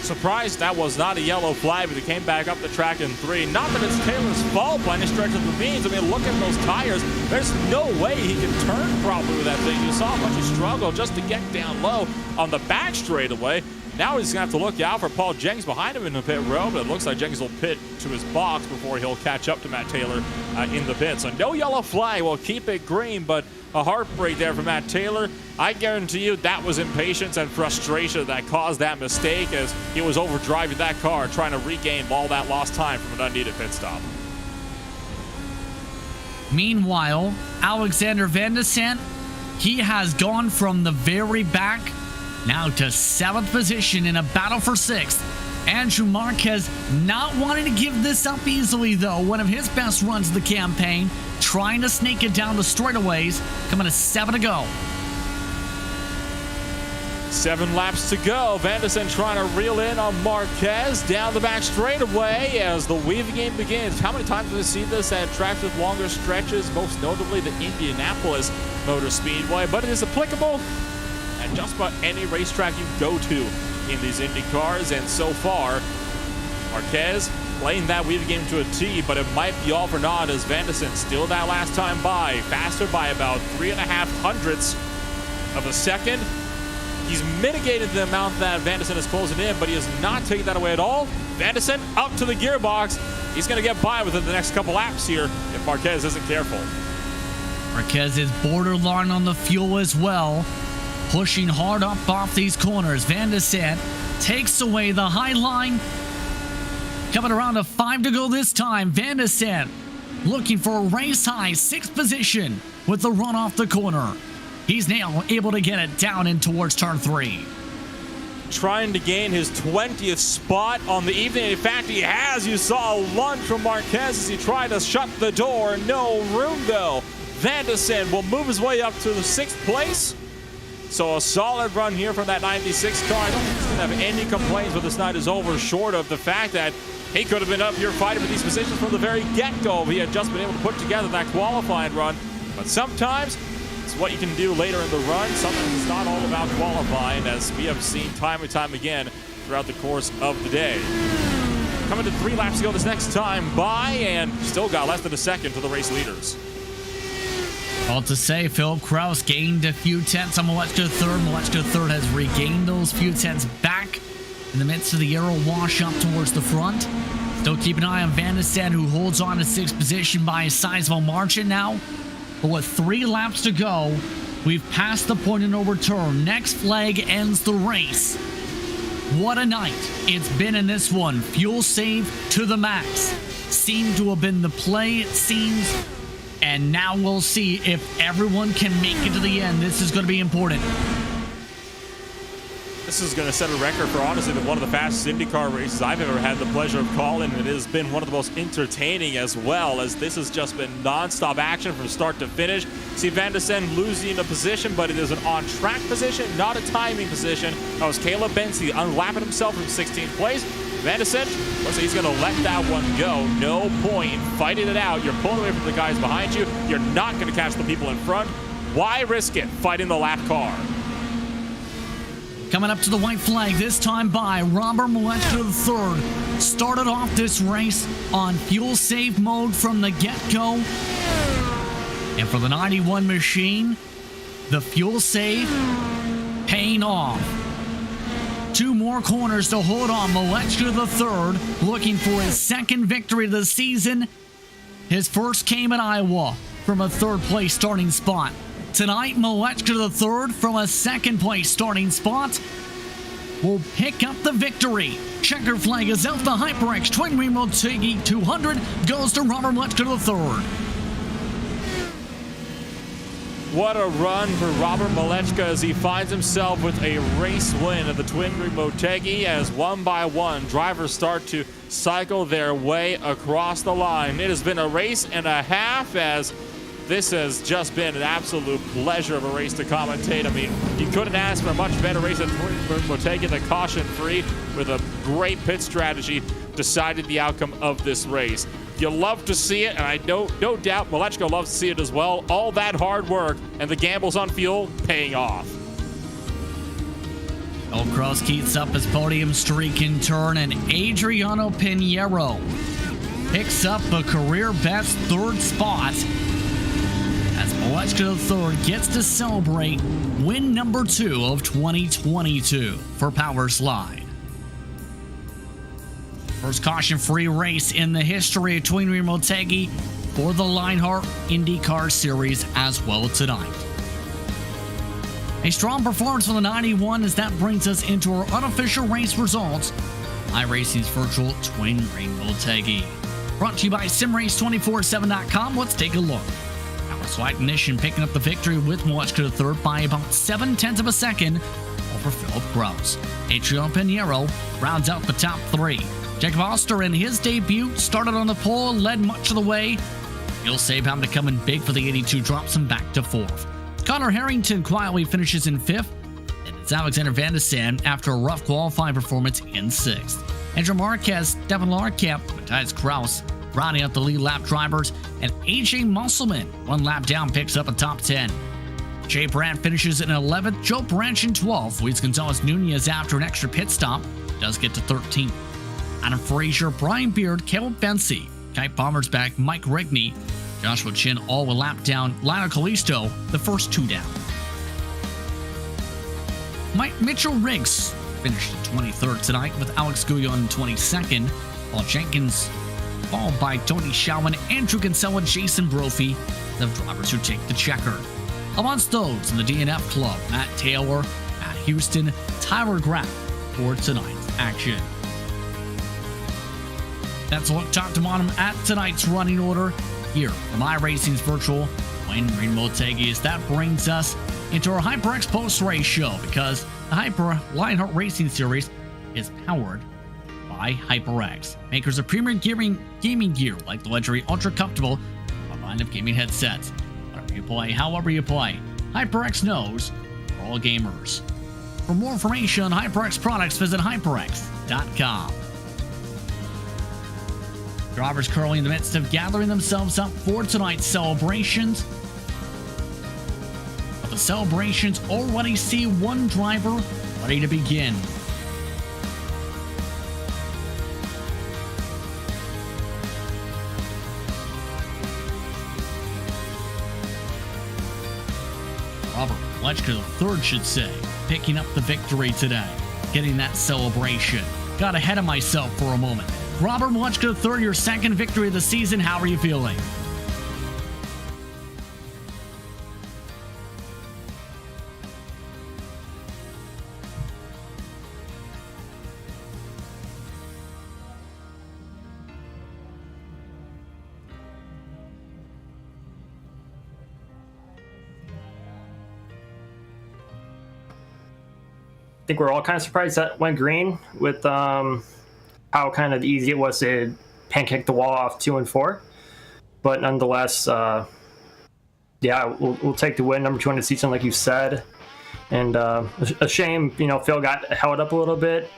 Surprised that was not a yellow flag, but he came back up the track in 3. Not that it's Taylor's fault by any stretch of the means. I mean, look at those tires. There's no way he can turn properly with that thing. You saw how much he struggled just to get down low on the back straightaway. Now he's going to have to look out for Paul Jenkins behind him in the pit row, but it looks like Jenkins will pit to his box before he'll catch up to Matt Taylor in the pit. So no yellow flag. We'll keep it green, but a heartbreak there for Matt Taylor. I guarantee you that was impatience and frustration that caused that mistake as he was overdriving that car trying to regain all that lost time from an unneeded pit stop. Meanwhile, Alexander Van de Sant, he has gone from the very back now to 7th position in a battle for 6th. Andrew Marquez not wanting to give this up easily, though. One of his best runs of the campaign, trying to sneak it down the straightaways, coming to 7 to go. 7 laps to go. Van de Sant trying to reel in on Marquez down the back straightaway as the weaving game begins. How many times have we seen this at tracks with longer stretches, most notably the Indianapolis Motor Speedway? But it is applicable at just about any racetrack you go to in these Indy cars, and so far, Marquez playing that weaving game to a T, but it might be all for naught as Van de Sant still that last time by, faster by about 3.5 hundredths of a second. He's mitigated the amount that Van de Sant is closing in, but he is not taking that away at all. Van de Sant up to the gearbox. He's going to get by within the next couple laps here if Marquez isn't careful. Marquez is borderline on the fuel as well, pushing hard up off these corners. Van de Sant takes away the high line. Coming around to 5 to go this time. Van de Sant looking for a race high 6th position with the run off the corner. He's now able to get it down in towards turn 3. Trying to gain his 20th spot on the evening. In fact, he has. You saw a lunge from Marquez as he tried to shut the door. No room, though. Van de Sant will move his way up to the 6th place. So a solid run here from that 96 car. I don't think he's going to have any complaints when this night is over, short of the fact that he could have been up here fighting for these positions from the very get-go if he had just been able to put together that qualifying run. But sometimes it's what you can do later in the run. Sometimes it's not all about qualifying, as we have seen time and time again throughout the course of the day. Coming to 3 laps to go this next time by, and still got less than a second to the race leaders. All to say, Philip Kraus gained a few tenths on Molechka third. Molechka third has regained those few tenths back in the midst of the aero wash up towards the front. Still keep an eye on Van de Sant, who holds on to 6th position by a sizable margin now. But with 3 laps to go, we've passed the point of no return. Next flag ends the race. What a night it's been in this one. Fuel save to the max. Seemed to have been the play, it seems. And now we'll see if everyone can make it to the end. This is going to be important. This is going to set a record for, honestly, one of the fastest IndyCar races I've ever had the pleasure of calling. It has been one of the most entertaining as well, as this has just been non-stop action from start to finish. See Van de Sant losing a position, but it is an on-track position, not a timing position. That was Caleb Benzie unlapping himself from 16th place. Van de Sant looks like he's going to let that one go. No point in fighting it out. You're pulling away from the guys behind you. You're not going to catch the people in front. Why risk it fighting the lap car? Coming up to the white flag, this time by Robert Molechka III. Started off this race on fuel save mode from the get-go. And for the 91 machine, the fuel save paying off. 2 more corners to hold on. Molechka III looking for his 2nd victory of the season. His first came at Iowa from a 3rd place starting spot. Tonight, Molechka III from a 2nd place starting spot will pick up the victory. Checker flag is out. The HyperX Twin Wing Motegi 200 goes to Robert Molechka III. What a run for Robert Molechka as he finds himself with a race win of the Twin Ring Motegi, as one by one drivers start to cycle their way across the line. It has been a race and a half as this has just been an absolute pleasure of a race to commentate. I mean, you couldn't ask for a much better race than Motegi, the caution-free, with a great pit strategy, decided the outcome of this race. You love to see it, and I no doubt Malechko loves to see it as well. All that hard work and the gambles on fuel paying off. Phil Kraus keeps up his podium streak in turn, and Adriano Pinheiro picks up a career-best third spot as Malechko III gets to celebrate win number 2 of 2022 for Power Slide. First caution-free race in the history of Twin Rear Motegi for the Lionheart IndyCar Series as well tonight. A strong performance for the 91 as that brings us into our unofficial race results. iRacing's virtual Twin Rear Motegi. Brought to you by SimRace247.com. Let's take a look. Power Slide Ignition picking up the victory with Malechko III by about 0.7 of a second over Philip Kraus. Adriano Pinheiro rounds out the top 3. Jacob Oster in his debut started on the pole and led much of the way. He'll save having to come in big for the 82, drops him back to 4th. Connor Harrington quietly finishes in 5th, and it's Alexander Van de Sande after a rough qualifying performance in 6th. Andrew Marquez, Devin Larkamp, Matthias Kraus, rounding out the lead lap drivers, and AJ Musselman, 1 lap down, picks up a top 10. Jay Brandt finishes in 11th, Joe Branch in 12th. Luis Gonzalez Nunez, after an extra pit stop, does get to 13th. Adam Frazier, Brian Beard, Caleb Bensi, Kite Bombers back, Mike Rigney, Joshua Chin, all with lap down. Lionel Kalisto, the first 2 down. Mitchell Riggs finished in 23rd tonight with Alex Guyon in 22nd, while Jenkins followed by Tony Schauman, Andrew Kinsella, Jason Brophy, the drivers who take the checker. Amongst those in the DNF club, Matt Taylor, Matt Houston, Tyler Graff for tonight's action. That's a look top to bottom at tonight's running order here from iRacing's virtual Twin Rear Motegi. As that brings us into our HyperX post-race show, because the Hyper Lionheart Racing Series is powered by HyperX, makers of premium gaming gear like the legendary Ultra Comfortable, a line of gaming headsets. Whatever you play, however you play, HyperX knows for all gamers. For more information on HyperX products, visit HyperX.com. Drivers currently in the midst of gathering themselves up for tonight's celebrations. But the celebrations already see one driver ready to begin. Robert Malechko III should say, picking up the victory today, getting that celebration. Got ahead of myself for a moment. Robert Malechko III, your second victory of the season. How are you feeling? I think we're all kind of surprised that went green with how kind of easy it was to pancake the wall off 2 and 4. But nonetheless, yeah, we'll take the win, number 2 in the season, like you said. And a shame, Phil got held up a little bit.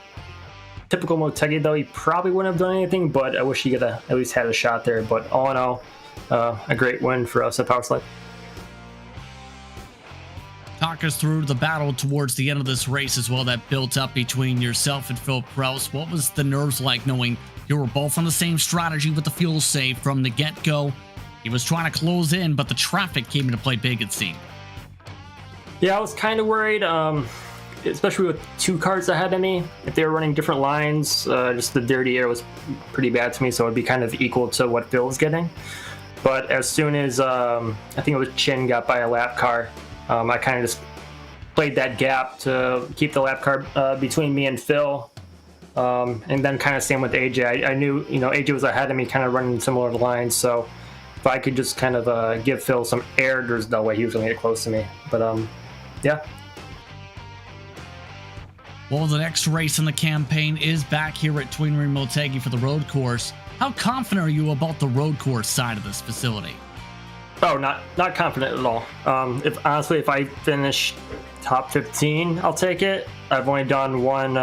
Typical Motegi, though, he probably wouldn't have done anything, but I wish he could have at least had a shot there. But all in all, a great win for us at Power Slide. Talk us through the battle towards the end of this race as well that built up between yourself and Phil Kraus. What was the nerves like knowing you were both on the same strategy with the fuel save from the get-go? He was trying to close in, but the traffic came into play big, it seemed. Yeah, I was kind of worried, especially with 2 cars ahead of me. If they were running different lines, just the dirty air was pretty bad to me, so it would be kind of equal to what Phil was getting. But as soon as, I think it was Chin got by a lap car, I kind of just played that gap to keep the lap car between me and Phil. And then kind of same with AJ. I knew, AJ was ahead of me, kind of running similar lines. So if I could just kind of give Phil some air, there's no way he was going to get close to me. But yeah. Well, the next race in the campaign is back here at Twin Rear Motegi for the road course. How confident are you about the road course side of this facility? Oh, not confident at all. If I finish top 15, I'll take it. I've only done one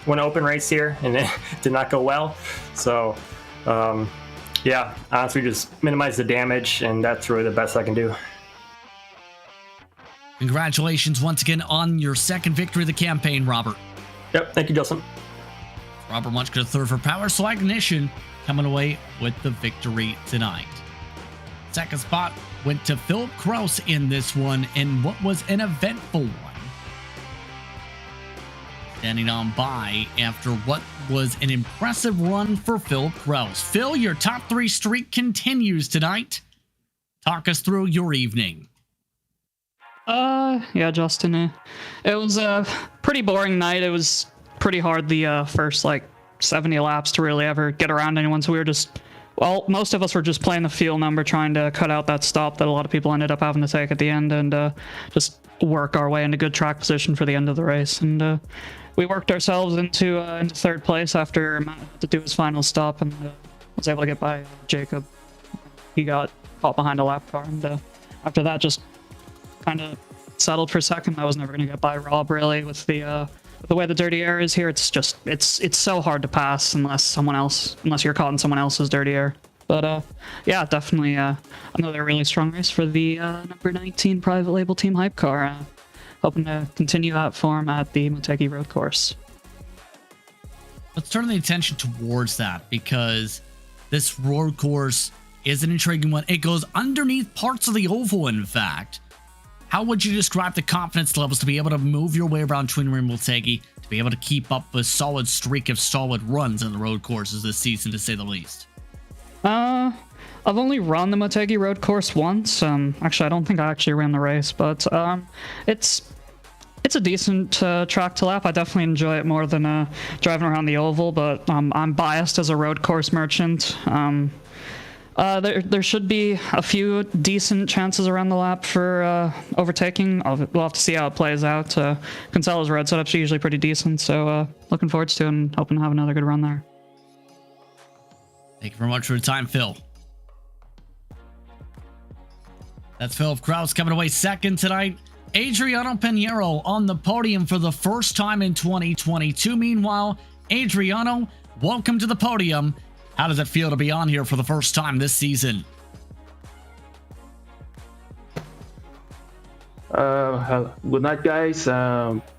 open race here, and it did not go well. So, yeah, honestly, just minimize the damage, and that's really the best I can do. Congratulations once again on your second victory of the campaign, Robert. Yep, thank you, Justin. Robert Munchkin, third for Power Slide Ignition, coming away with the victory tonight. Second spot went to Philip Kraus in this one, in what was an eventful one. Standing on by after what was an impressive run for Philip Kraus. Phil, your top 3 streak continues tonight. Talk us through your evening. Yeah, Justin. It was a pretty boring night. It was pretty hard the first 70 laps to really ever get around anyone. So we were just, most of us were just playing the fuel number, trying to cut out that stop that a lot of people ended up having to take at the end, and just work our way into good track position for the end of the race. And we worked ourselves into third place after Matt had to do his final stop, and was able to get by Jacob. He got caught behind a lap car, and after that, just kind of settled for second. I was never going to get by Rob, really, with the way the dirty air is here. It's just it's so hard to pass unless you're caught in someone else's dirty air. But yeah, definitely another really strong race for the number 19 private label team hype car. Hoping to continue that form at the Motegi Road Course. Let's turn the attention towards that, because this road course is an intriguing one. It goes underneath parts of the oval, in fact. How would you describe the confidence levels to be able to move your way around Twin Ring Motegi, to be able to keep up a solid streak of solid runs in the road courses this season, to say the least? I've only run the Motegi Road Course once. Actually, I don't think I actually ran the race, but it's a decent track to lap. I definitely enjoy it more than driving around the oval, but I'm biased as a road course merchant. There should be a few decent chances around the lap for overtaking. We'll have to see how it plays out. Kinsella's road setups are usually pretty decent, so looking forward to it and hoping to have another good run there. Thank you very much for the time, Phil. That's Philip Kraus coming away second tonight. Adriano Pinheiro on the podium for the first time in 2022. Meanwhile, Adriano, welcome to the podium. How does it feel to be on here for the first time this season? Good night, guys. I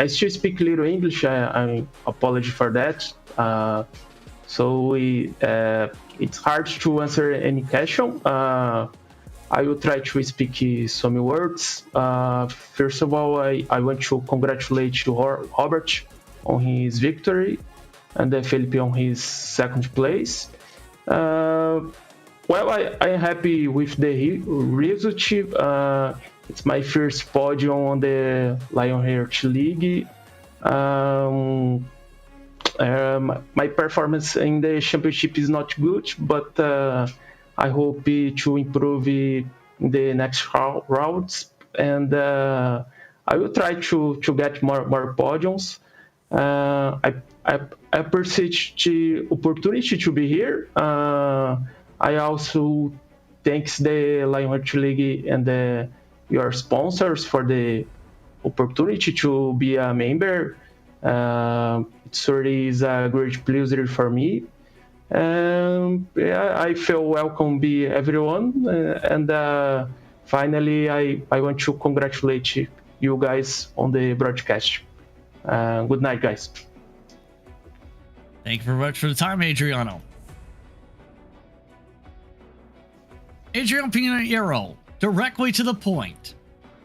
still speak little English. I apologize for that. It's hard to answer any question. I will try to speak some words. First of all, I want to congratulate Robert on his victory, and Felipe on his second place. I'm happy with the result. It's my first podium on the Lionheart League. My performance in the championship is not good, but I hope to improve in the next rounds, and I will try to get more podiums. I appreciate the opportunity to be here. I also thank the Lionheart League and your sponsors for the opportunity to be a member. It certainly is a great pleasure for me. I feel welcome by everyone. And finally, I want to congratulate you guys on the broadcast. Good night, guys. Thank you very much for the time, Adriano. Adriano Pinheiro, directly to the point.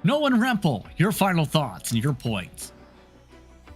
Nolan Rempel, your final thoughts and your points.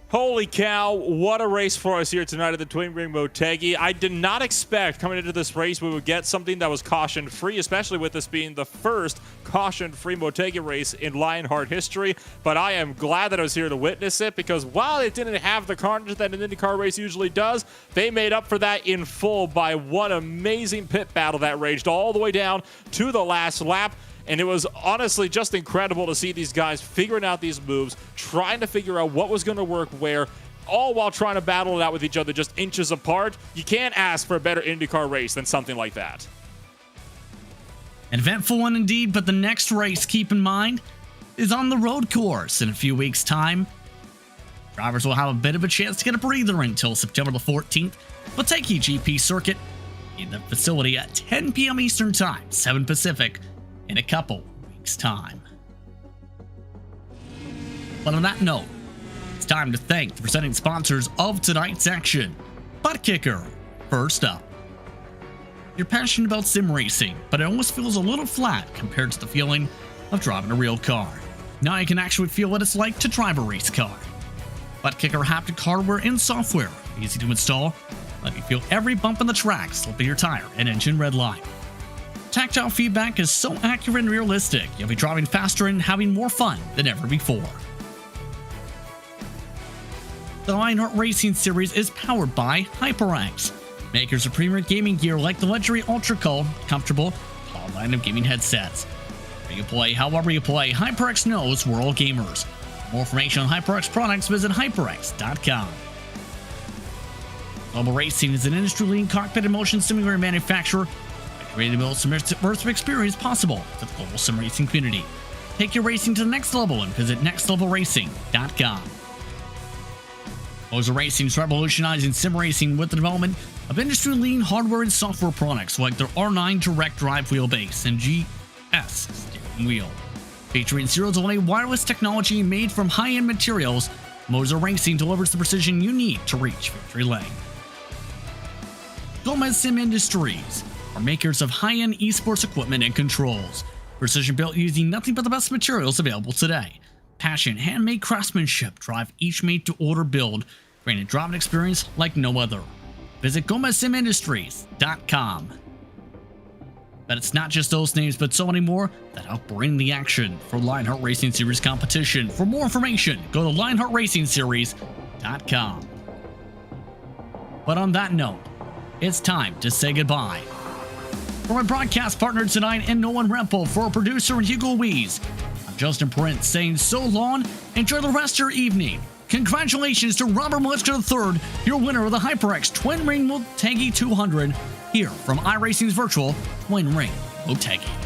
Holy cow, what a race for us here tonight at the Twin Ring Motegi. I did not expect coming into this race we would get something that was caution-free, especially with this being the first caution-free Motegi race in Lionheart history. But I am glad that I was here to witness it, because while it didn't have the carnage that an IndyCar race usually does, they made up for that in full by one amazing pit battle that raged all the way down to the last lap. And it was honestly just incredible to see these guys figuring out these moves, trying to figure out what was going to work where, all while trying to battle it out with each other just inches apart. You can't ask for a better IndyCar race than something like that. An eventful one indeed, but the next race, keep in mind, is on the road course in a few weeks' time. Drivers will have a bit of a chance to get a breather until September the 14th, but take GP circuit in the facility at 10 p.m. Eastern Time, 7 Pacific, in a couple weeks' time. But on that note, it's time to thank the presenting sponsors of tonight's action. Butt Kicker, first up. You're passionate about sim racing, but it almost feels a little flat compared to the feeling of driving a real car. Now you can actually feel what it's like to drive a race car. Butt Kicker haptic hardware and software, easy to install, let you feel every bump in the track, slip of your tire, and engine red line. Tactile feedback is so accurate and realistic, you'll be driving faster and having more fun than ever before. The Lionheart Racing Series is powered by HyperX, makers of premier gaming gear like the luxury ultra-cool, comfortable, tall line of gaming headsets. Where you play, however you play, HyperX knows we're all gamers. For more information on HyperX products, visit HyperX.com. Global Racing is an industry-leading cockpit and motion simulator manufacturer that created the most immersive experience possible for the global sim racing community. Take your racing to the next level and visit nextlevelracing.com. Moser Racing is revolutionizing sim racing with the development of industry-leading hardware and software products like their R9 direct drive wheelbase and GS steering wheel. Featuring zero-delay wireless technology made from high-end materials, Moser Racing delivers the precision you need to reach victory lane. Gomez Sim Industries are makers of high-end esports equipment and controls. Precision built using nothing but the best materials available today. Passion, handmade craftsmanship drive each made-to-order build, creating a driving experience like no other. Visit GomezSimIndustries.com. But it's not just those names, but so many more that help bring the action for Lionheart Racing Series competition. For more information, go to LionheartRacingSeries.com. But on that note, it's time to say goodbye. For my broadcast partner tonight and Nolan Rempel, for our producer Hugo Wees, I'm Justin Prince saying so long, enjoy the rest of your evening. Congratulations to Robert Maliska III, your winner of the HyperX Twin Ring Motegi 200, here from iRacing's virtual Twin Ring Motegi.